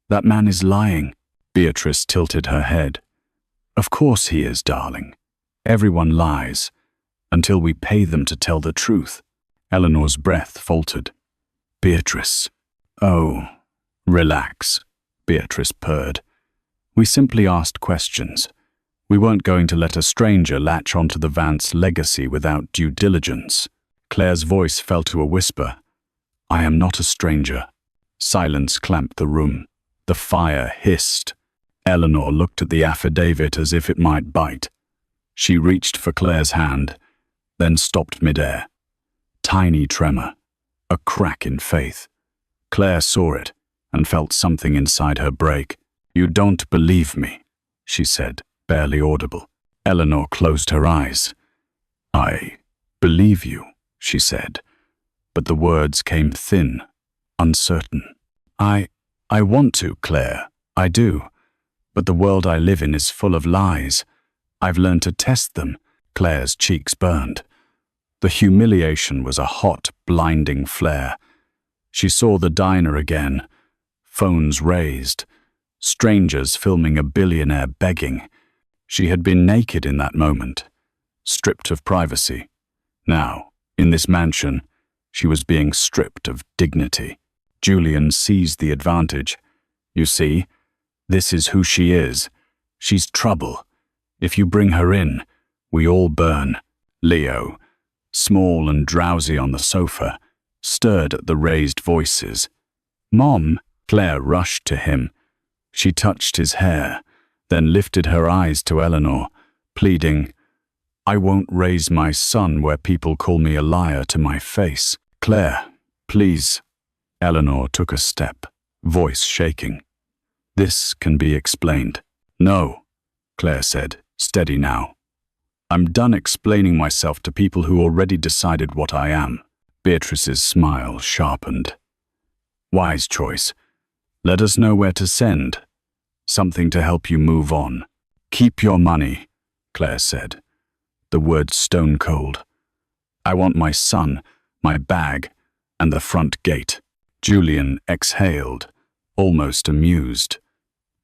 That man is lying. Beatrice tilted her head. Of course he is, darling. Everyone lies, until we pay them to tell the truth. Eleanor's breath faltered. Beatrice. Oh, relax, Beatrice purred. We simply asked questions. We weren't going to let a stranger latch onto the Vance legacy without due diligence. Claire's voice fell to a whisper. I am not a stranger. Silence clamped the room. The fire hissed. Eleanor looked at the affidavit as if it might bite. She reached for Claire's hand, then stopped midair. Tiny tremor, a crack in faith. Claire saw it and felt something inside her break. You don't believe me, she said, barely audible. Eleanor closed her eyes. "I believe you," she said, but the words came thin, uncertain. I want to, Claire, I do, but the world I live in is full of lies. I've learned to test them." Claire's cheeks burned. The humiliation was a hot, blinding flare. She saw the diner again, phones raised, strangers filming a billionaire begging. She had been naked in that moment, stripped of privacy. Now, in this mansion, she was being stripped of dignity. Julian seized the advantage. "You see, this is who she is. She's trouble. If you bring her in, we all burn." Leo, small and drowsy on the sofa, stirred at the raised voices. "Mom!" Claire rushed to him. She touched his hair, then lifted her eyes to Eleanor, pleading, "I won't raise my son where people call me a liar to my face. Claire, please." Eleanor took a step, voice shaking. "This can be explained." "No," Claire said, steady now. "I'm done explaining myself to people who already decided what I am." Beatrice's smile sharpened. "Wise choice. Let us know where to send. Something to help you move on." "Keep your money," Claire said, the words stone cold. "I want my son, my bag, and the front gate." Julian exhaled, almost amused.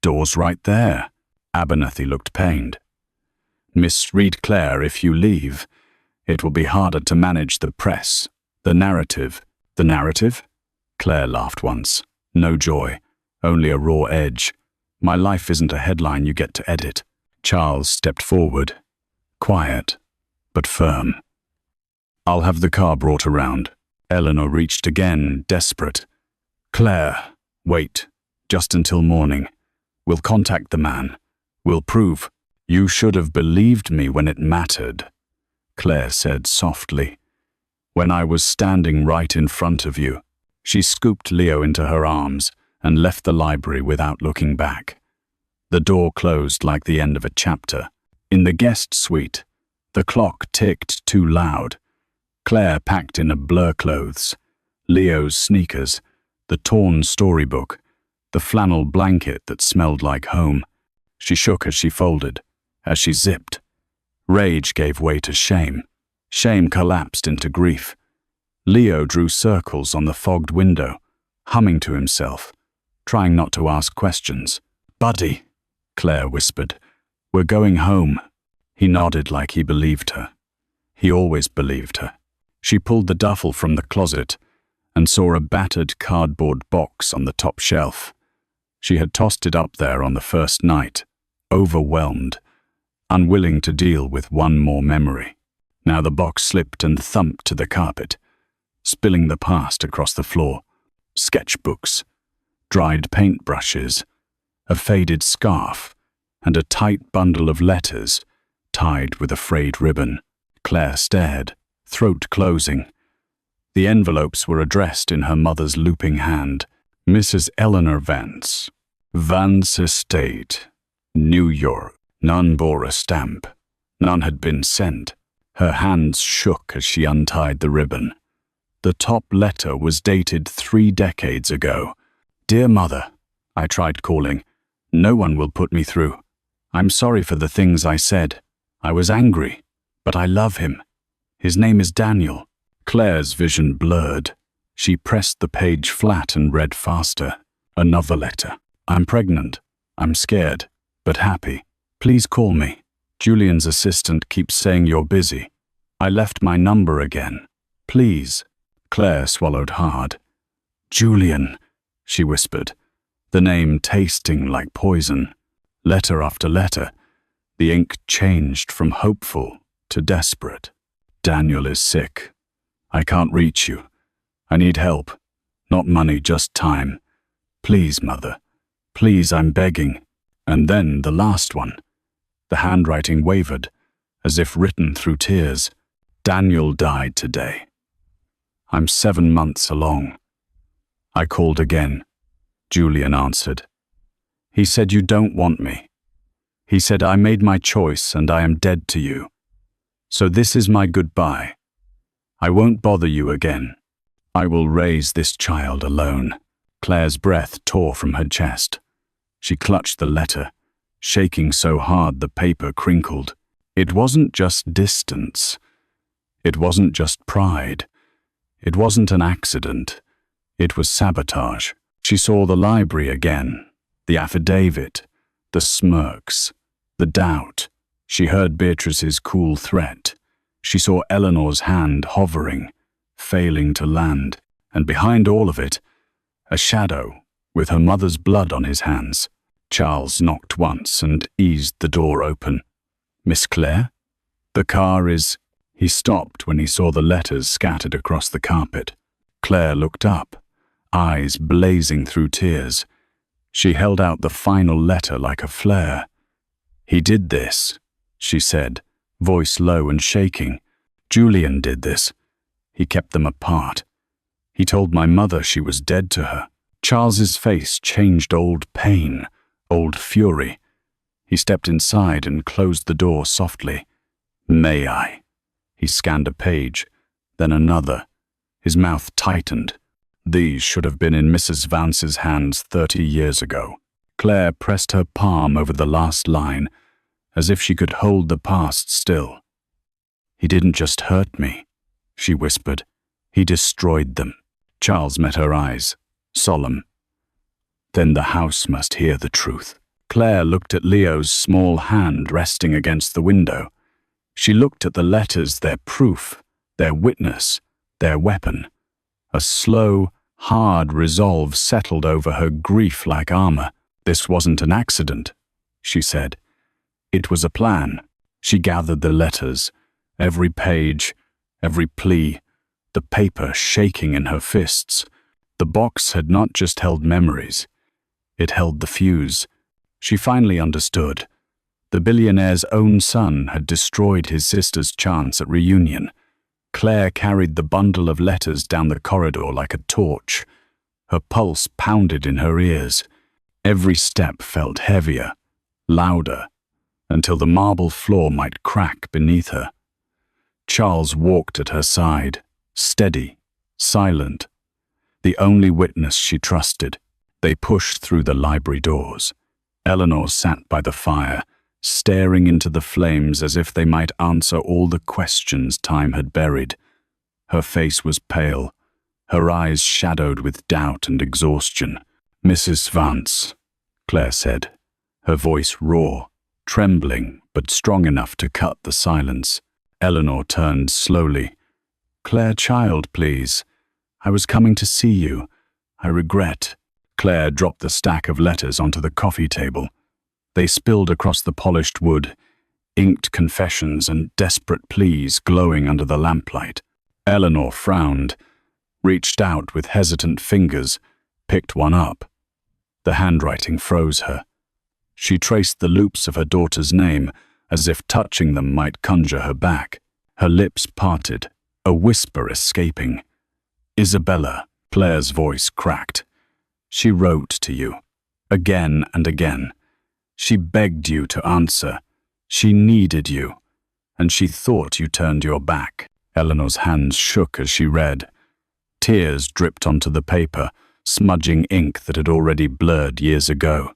"Door's right there." Abernathy looked pained. "Misread Claire if you leave. It will be harder to manage the press, the narrative." "The narrative?" Claire laughed once. No joy, only a raw edge. "My life isn't a headline you get to edit." Charles stepped forward, quiet, but firm. "I'll have the car brought around." Eleanor reached again, desperate. "Claire, wait, just until morning. We'll contact the man. We'll prove." "You should have believed me when it mattered," Claire said softly. "When I was standing right in front of you." She scooped Leo into her arms and left the library without looking back. The door closed like the end of a chapter. In the guest suite, the clock ticked too loud. Claire packed in her blur clothes, Leo's sneakers, the torn storybook, the flannel blanket that smelled like home. She shook as she folded, as she zipped. Rage gave way to shame. Shame collapsed into grief. Leo drew circles on the fogged window, humming to himself, trying not to ask questions. "Buddy," Claire whispered, "we're going home." He nodded like he believed her. He always believed her. She pulled the duffel from the closet and saw a battered cardboard box on the top shelf. She had tossed it up there on the first night, overwhelmed, unwilling to deal with one more memory. Now the box slipped and thumped to the carpet, spilling the past across the floor. Sketchbooks, dried paintbrushes, a faded scarf, and a tight bundle of letters tied with a frayed ribbon. Claire stared, throat closing. The envelopes were addressed in her mother's looping hand. "Mrs. Eleanor Vance, Vance Estate, New York." None bore a stamp. None had been sent. Her hands shook as she untied the ribbon. The top letter was dated 3 decades ago. "Dear Mother," I tried calling. "No one will put me through. I'm sorry for the things I said. I was angry, but I love him. His name is Daniel." Claire's vision blurred. She pressed the page flat and read faster. Another letter. "I'm pregnant. I'm scared, but happy. Please call me. Julian's assistant keeps saying you're busy. I left my number again. Please." Claire swallowed hard. "Julian," she whispered, the name tasting like poison. Letter after letter, the ink changed from hopeful to desperate. "Daniel is sick. I can't reach you. I need help. Not money, just time. Please, Mother. Please, I'm begging." And then the last one. The handwriting wavered, as if written through tears. "Daniel died today. I'm 7 months along." I called again. Julian answered. He said, "You don't want me." He said, "I made my choice and I am dead to you." So this is my goodbye. I won't bother you again. I will raise this child alone. Claire's breath tore from her chest. She clutched the letter, shaking so hard the paper crinkled. It wasn't just distance. It wasn't just pride. It wasn't an accident. It was sabotage. She saw the library again, the affidavit, the smirks, the doubt. She heard Beatrice's cool threat. She saw Eleanor's hand hovering, failing to land, and behind all of it, a shadow with her mother's blood on his hands. Charles knocked once and eased the door open. "Miss Claire? The car is—" He stopped when he saw the letters scattered across the carpet. Claire looked up, eyes blazing through tears. She held out the final letter like a flare. "He did this," she said, voice low and shaking. "Julian did this. He kept them apart. He told my mother she was dead to her." Charles's face changed old pain, old fury. He stepped inside and closed the door softly. "May I?" He scanned a page, then another. His mouth tightened. These should have been in Mrs. Vance's hands 30 years ago. Claire pressed her palm over the last line, as if she could hold the past still. "He didn't just hurt me," she whispered. "He destroyed them." Charles met her eyes, solemn. "Then the house must hear the truth." Claire looked at Leo's small hand resting against the window. She looked at the letters, their proof, their witness, their weapon. A slow, hard resolve settled over her grief like armor. "This wasn't an accident," she said. "It was a plan." She gathered the letters, every page, every plea, the paper shaking in her fists. The box had not just held memories. It held the fuse. She finally understood. The billionaire's own son had destroyed his sister's chance at reunion. Claire carried the bundle of letters down the corridor like a torch. Her pulse pounded in her ears. Every step felt heavier, louder, until the marble floor might crack beneath her. Charles walked at her side, steady, silent, the only witness she trusted. They pushed through the library doors. Eleanor sat by the fire, staring into the flames as if they might answer all the questions time had buried. Her face was pale, her eyes shadowed with doubt and exhaustion. "Mrs. Vance," Claire said, her voice raw, trembling but strong enough to cut the silence. Eleanor turned slowly. "Claire, child, please. I was coming to see you. I regret." Claire dropped the stack of letters onto the coffee table. They spilled across the polished wood, inked confessions and desperate pleas glowing under the lamplight. Eleanor frowned, reached out with hesitant fingers, picked one up. The handwriting froze her. She traced the loops of her daughter's name, as if touching them might conjure her back. Her lips parted, a whisper escaping. "Isabella," Claire's voice cracked. "She wrote to you, again and again. She begged you to answer. She needed you, and she thought you turned your back." Eleanor's hands shook as she read. Tears dripped onto the paper, smudging ink that had already blurred years ago.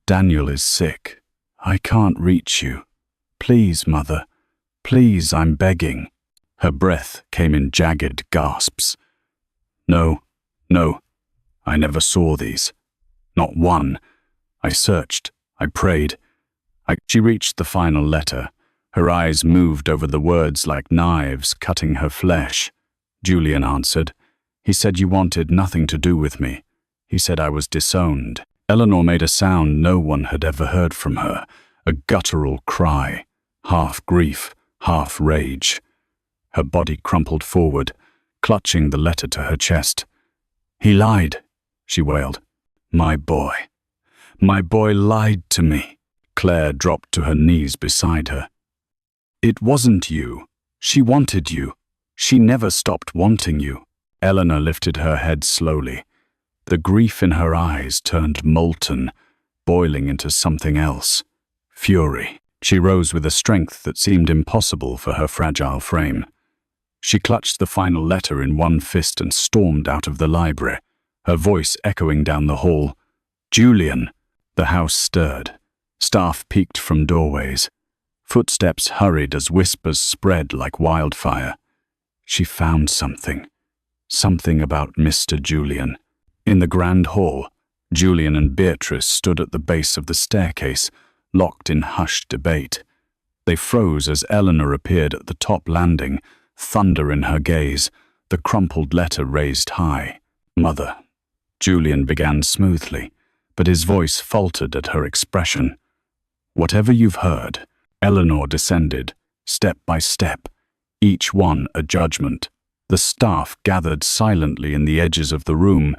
"Daniel is sick. I can't reach you. Please, Mother. Please, I'm begging." Her breath came in jagged gasps. No, I never saw these. Not one. I searched. I prayed. She reached the final letter. Her eyes moved over the words like knives cutting her flesh. Julian answered. "He said you wanted nothing to do with me. He said I was disowned." Eleanor made a sound no one had ever heard from her, a guttural cry, half grief, half rage. Her body crumpled forward, clutching the letter to her chest. "He lied," she wailed. My boy lied to me." Claire dropped to her knees beside her. "It wasn't you. She wanted you. She never stopped wanting you." Eleanor lifted her head slowly. The grief in her eyes turned molten, boiling into something else. Fury. She rose with a strength that seemed impossible for her fragile frame. She clutched the final letter in one fist and stormed out of the library, her voice echoing down the hall. "Julian!" The house stirred. Staff peeked from doorways. Footsteps hurried as whispers spread like wildfire. She found something. Something about Mr. Julian. In the grand hall, Julian and Beatrice stood at the base of the staircase, locked in hushed debate. They froze as Eleanor appeared at the top landing, thunder in her gaze, the crumpled letter raised high. "Mother." Julian began smoothly, but his voice faltered at her expression. "Whatever you've heard." Eleanor descended, step by step, each one a judgment. The staff gathered silently in the edges of the room,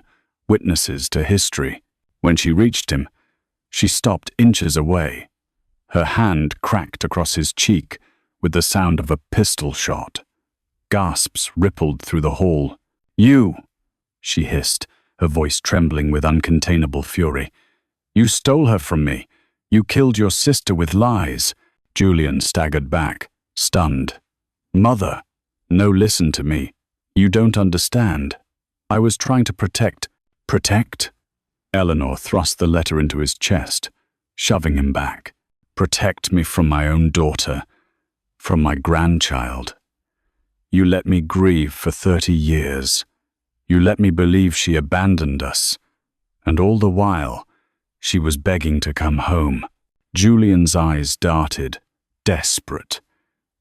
witnesses to history. When she reached him, she stopped inches away. Her hand cracked across his cheek with the sound of a pistol shot. Gasps rippled through the hall. "You!" she hissed, her voice trembling with uncontainable fury. "You stole her from me. You killed your sister with lies." Julian staggered back, stunned. "Mother, no, listen to me. You don't understand. I was trying to protect." "Protect?" Eleanor thrust the letter into his chest, shoving him back. "Protect me from my own daughter, from my grandchild. You let me grieve for 30 years. You let me believe she abandoned us. And all the while, she was begging to come home." Julian's eyes darted, desperate.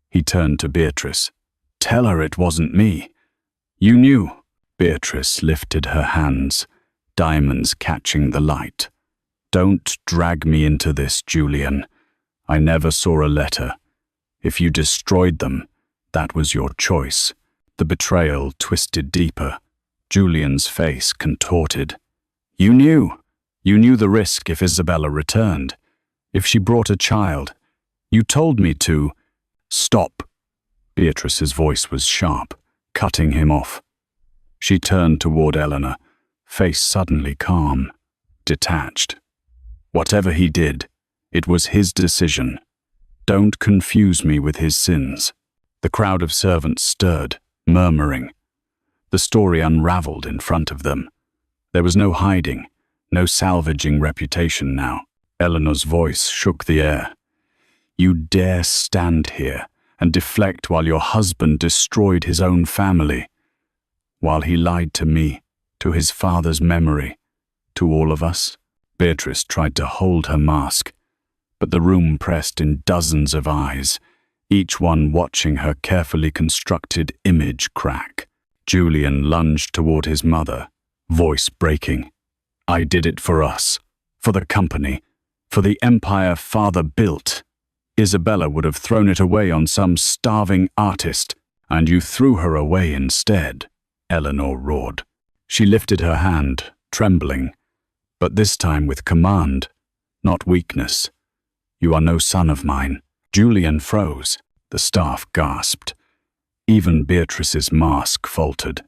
He turned to Beatrice. "Tell her it wasn't me. You knew." Beatrice lifted her hands, diamonds catching the light. "Don't drag me into this, Julian. I never saw a letter. If you destroyed them, that was your choice." The betrayal twisted deeper. Julian's face contorted. "You knew. You knew the risk if Isabella returned. If she brought a child. You told me to." "Stop." Beatrice's voice was sharp, cutting him off. She turned toward Eleanor, face suddenly calm, detached. "Whatever he did, it was his decision. Don't confuse me with his sins." The crowd of servants stirred, murmuring. The story unraveled in front of them. There was no hiding, no salvaging reputation now. Eleanor's voice shook the air. "You dare stand here and deflect while your husband destroyed his own family, while he lied to me, to his father's memory, to all of us?" Beatrice tried to hold her mask, but the room pressed in dozens of eyes, each one watching her carefully constructed image crack. Julian lunged toward his mother, voice breaking. "I did it for us, for the company, for the empire father built. Isabella would have thrown it away on some starving artist, and you threw her away instead," Eleanor roared. She lifted her hand, trembling, but this time with command, not weakness. "You are no son of mine." Julian froze. The staff gasped. Even Beatrice's mask faltered,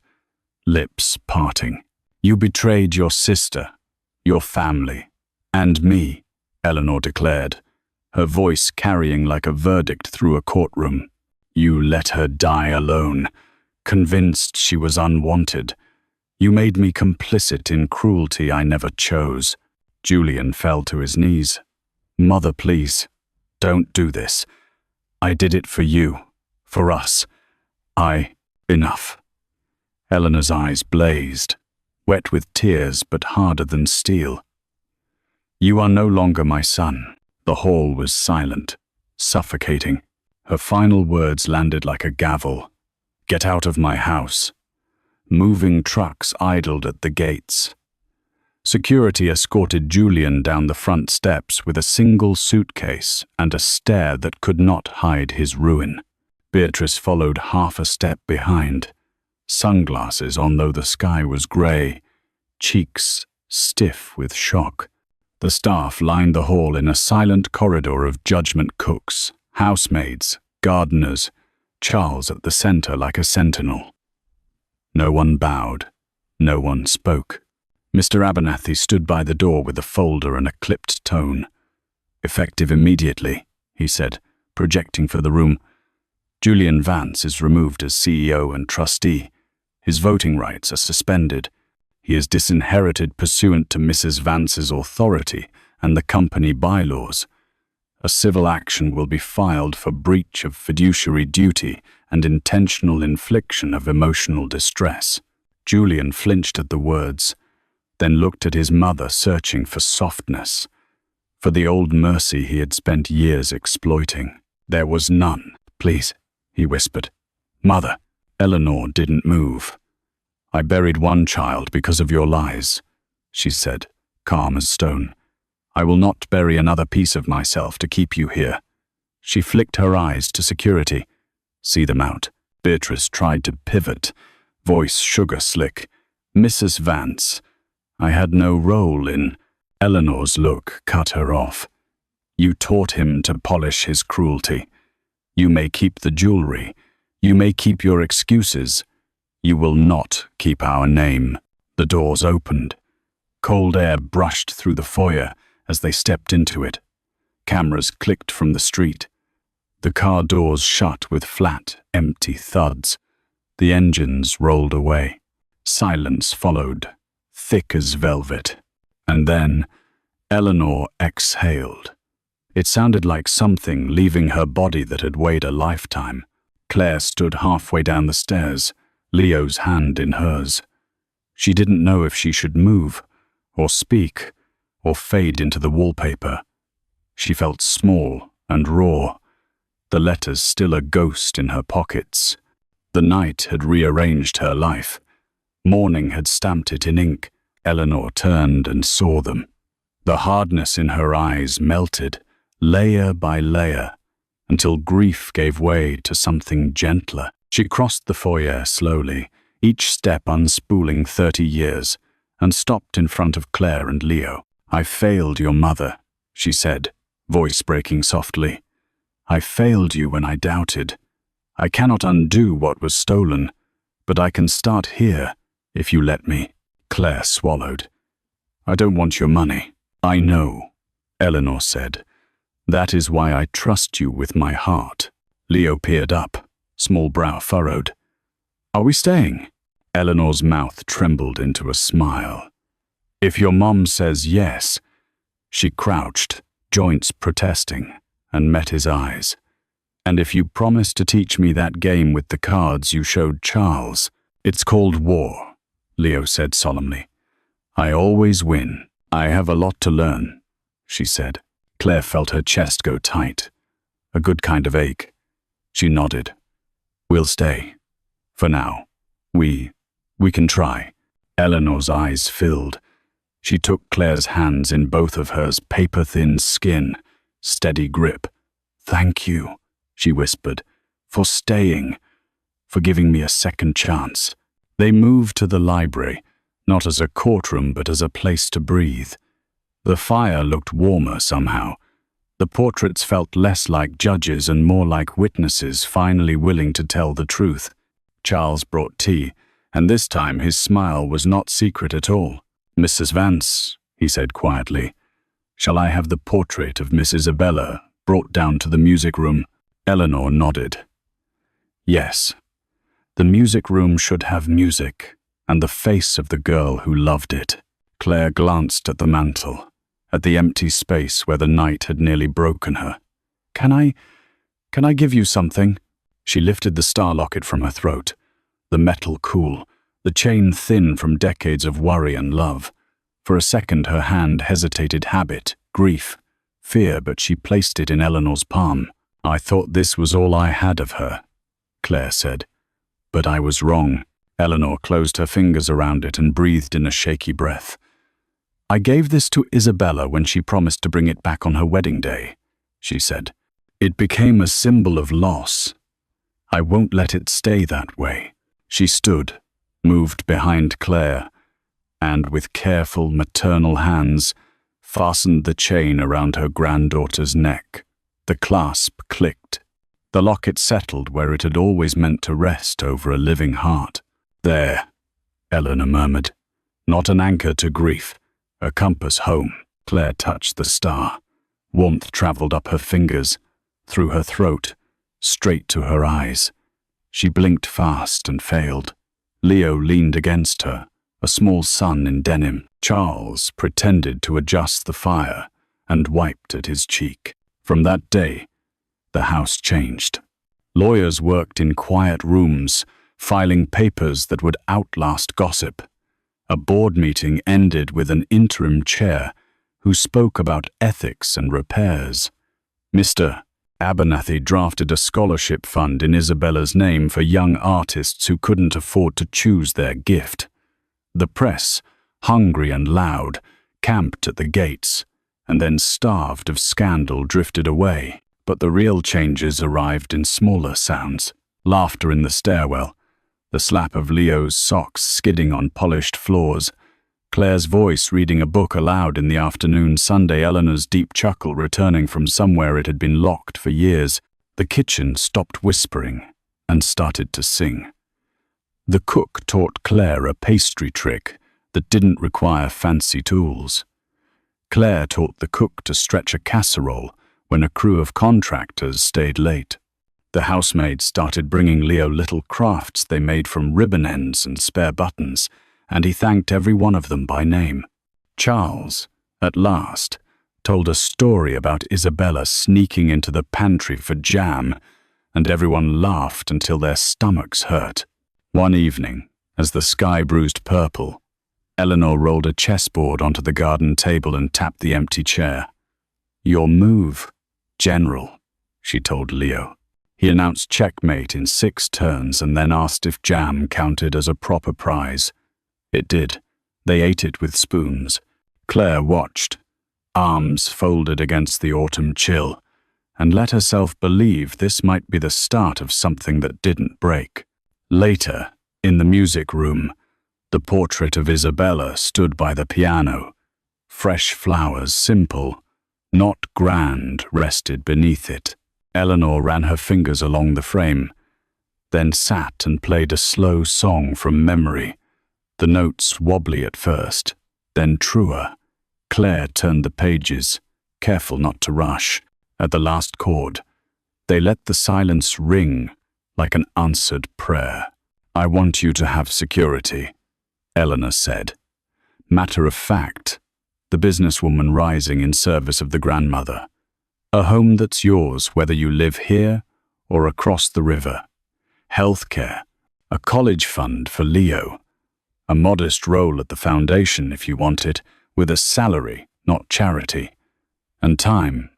lips parting. "You betrayed your sister, your family, and me," Eleanor declared, her voice carrying like a verdict through a courtroom. "You let her die alone, convinced she was unwanted. You made me complicit in cruelty I never chose." Julian fell to his knees. "Mother, please, don't do this. I did it for you, for us. Enough." Eleanor's eyes blazed, wet with tears but harder than steel. "You are no longer my son." The hall was silent, suffocating. Her final words landed like a gavel. "Get out of my house." Moving trucks idled at the gates. Security escorted Julian down the front steps with a single suitcase and a stare that could not hide his ruin. Beatrice followed half a step behind, sunglasses on though the sky was grey, cheeks stiff with shock. The staff lined the hall in a silent corridor of judgment cooks, housemaids, gardeners, Charles at the center like a sentinel. No one bowed, no one spoke. Mr. Abernathy stood by the door with a folder and a clipped tone. "Effective immediately," he said, projecting for the room. Julian Vance is removed as CEO and trustee. His voting rights are suspended. He is disinherited pursuant to Mrs. Vance's authority and the company bylaws. A civil action will be filed for breach of fiduciary duty and intentional infliction of emotional distress. Julian flinched at the words, then looked at his mother, searching for softness, for the old mercy he had spent years exploiting. There was none. "Please," he whispered. "Mother." Eleanor didn't move. "I buried one child because of your lies," she said, calm as stone. "I will not bury another piece of myself to keep you here." She flicked her eyes to security. "See them out." Beatrice tried to pivot, voice sugar slick. "Mrs. Vance, I had no role in—" Eleanor's look cut her off. "You taught him to polish his cruelty. You may keep the jewelry. You may keep your excuses. You will not keep our name." The doors opened. Cold air brushed through the foyer as they stepped into it. Cameras clicked from the street. The car doors shut with flat, empty thuds. The engines rolled away. Silence followed, thick as velvet. And then Eleanor exhaled. It sounded like something leaving her body that had weighed a lifetime. Claire stood halfway down the stairs, Leo's hand in hers. She didn't know if she should move, or speak, or fade into the wallpaper. She felt small and raw, the letters still a ghost in her pockets. The night had rearranged her life. Morning had stamped it in ink. Eleanor turned and saw them. The hardness in her eyes melted, layer by layer, until grief gave way to something gentler. She crossed the foyer slowly, each step unspooling 30 years, and stopped in front of Claire and Leo. "I failed your mother," she said, voice breaking softly. "I failed you when I doubted. I cannot undo what was stolen, but I can start here, if you let me." Claire swallowed. "I don't want your money." "I know," Eleanor said. "That is why I trust you with my heart." Leo peered up, small brow furrowed. "Are we staying?" Eleanor's mouth trembled into a smile. "If your mom says yes." She crouched, joints protesting, and met his eyes. "And if you promise to teach me that game with the cards you showed Charles." "It's called war," Leo said solemnly. "I always win. I have a lot to learn," she said. Claire felt her chest go tight, a good kind of ache. She nodded. "We'll stay. For now. We can try." Eleanor's eyes filled. She took Claire's hands in both of hers, paper-thin skin, steady grip. "Thank you," she whispered, "for staying, for giving me a second chance." They moved to the library, not as a courtroom but as a place to breathe. The fire looked warmer somehow. The portraits felt less like judges and more like witnesses finally willing to tell the truth. Charles brought tea, and this time his smile was not secret at all. "Mrs. Vance," he said quietly, "shall I have the portrait of Miss Isabella brought down to the music room?" Eleanor nodded. "Yes. The music room should have music, and the face of the girl who loved it." Claire glanced at the mantel, at the empty space where the night had nearly broken her. Can I give you something?" She lifted the star locket from her throat, the metal cool, the chain thin from decades of worry and love. For a second her hand hesitated, habit, grief, fear, but she placed it in Eleanor's palm. "I thought this was all I had of her," Claire said. "But I was wrong." Eleanor closed her fingers around it and breathed in a shaky breath. "I gave this to Isabella when she promised to bring it back on her wedding day," she said. "It became a symbol of loss. I won't let it stay that way." She stood, moved behind Claire, and with careful maternal hands, fastened the chain around her granddaughter's neck. The clasp clicked. The locket settled where it had always meant to rest over a living heart. "There," Eleanor murmured. "Not an anchor to grief, a compass home." Claire touched the star. Warmth traveled up her fingers. through her throat, straight to her eyes. She blinked fast and failed. Leo leaned against her, a small son in denim. Charles pretended to adjust the fire and wiped at his cheek. From that day, the house changed. Lawyers worked in quiet rooms, filing papers that would outlast gossip. A board meeting ended with an interim chair who spoke about ethics and repairs. Mr. Abernathy drafted a scholarship fund in Isabella's name for young artists who couldn't afford to choose their gift. The press, hungry and loud, camped at the gates, and then starved of scandal drifted away. But the real changes arrived in smaller sounds. Laughter in the stairwell, the slap of Leo's socks skidding on polished floors, Claire's voice reading a book aloud in the afternoon, Sunday Eleanor's deep chuckle returning from somewhere it had been locked for years. The kitchen stopped whispering and started to sing. The cook taught Claire a pastry trick that didn't require fancy tools. Claire taught the cook to stretch a casserole when a crew of contractors stayed late. The housemaids started bringing Leo little crafts they made from ribbon ends and spare buttons, and he thanked every one of them by name. Charles, at last, told a story about Isabella sneaking into the pantry for jam, and everyone laughed until their stomachs hurt. One evening, as the sky bruised purple, Eleanor rolled a chessboard onto the garden table and tapped the empty chair. "Your move, General," she told Leo. He announced checkmate in 6 turns and then asked if jam counted as a proper prize. It did. They ate it with spoons. Claire watched, arms folded against the autumn chill, and let herself believe this might be the start of something that didn't break. Later, in the music room, the portrait of Isabella stood by the piano. Fresh flowers, simple, not grand, rested beneath it. Eleanor ran her fingers along the frame, then sat and played a slow song from memory. The notes wobbly at first, then truer. Claire turned the pages, careful not to rush. At the last chord, they let the silence ring like an answered prayer. "I want you to have security," Eleanor said. Matter of fact, the businesswoman rising in service of the grandmother. "A home that's yours whether you live here or across the river. Healthcare, a college fund for Leo, a modest role at the foundation if you want it, with a salary, not charity. And time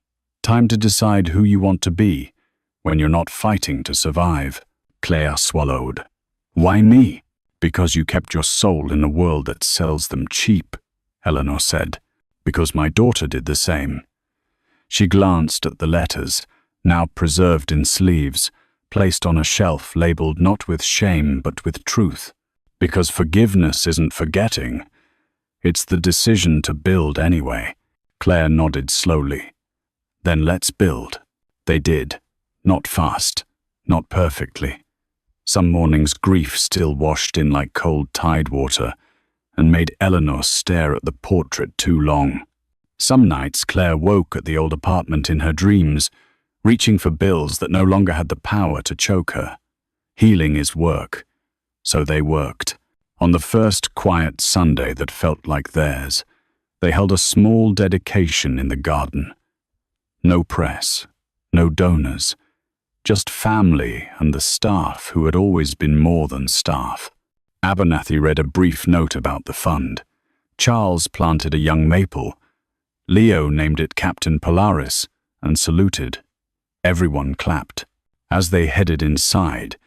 to decide who you want to be when you're not fighting to survive." Claire swallowed. "Why me?" "Because you kept your soul in a world that sells them cheap," Eleanor said. "Because my daughter did the same." She glanced at the letters, now preserved in sleeves, placed on a shelf labeled not with shame but with truth. Because forgiveness isn't forgetting. It's the decision to build anyway. Claire nodded slowly. "Then let's build." They did. Not fast, not perfectly. Some mornings grief still washed in like cold tide water and made Eleanor stare at the portrait too long. Some nights Claire woke at the old apartment in her dreams, reaching for bills that no longer had the power to choke her. Healing is work, so they worked. On the first quiet Sunday that felt like theirs, they held a small dedication in the garden. No press, no donors, just family and the staff who had always been more than staff. Abernathy read a brief note about the fund. Charles planted a young maple. Leo named it Captain Polaris and saluted. Everyone clapped. As they headed inside,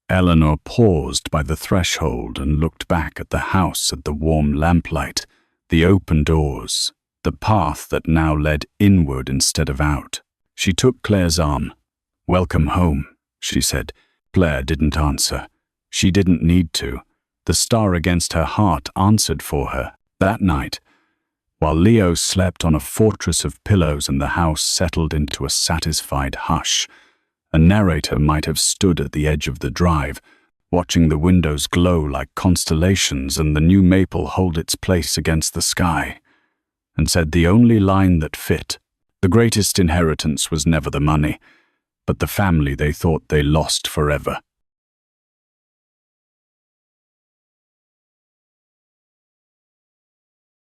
Eleanor paused by the threshold and looked back at the house at the warm lamplight, the open doors, the path that now led inward instead of out. She took Claire's arm. "Welcome home," she said. Claire didn't answer. She didn't need to. The star against her heart answered for her. That night, while Leo slept on a fortress of pillows and the house settled into a satisfied hush, a narrator might have stood at the edge of the drive, watching the windows glow like constellations and the new maple hold its place against the sky, and said the only line that fit. The greatest inheritance was never the money, but the family they thought they lost forever.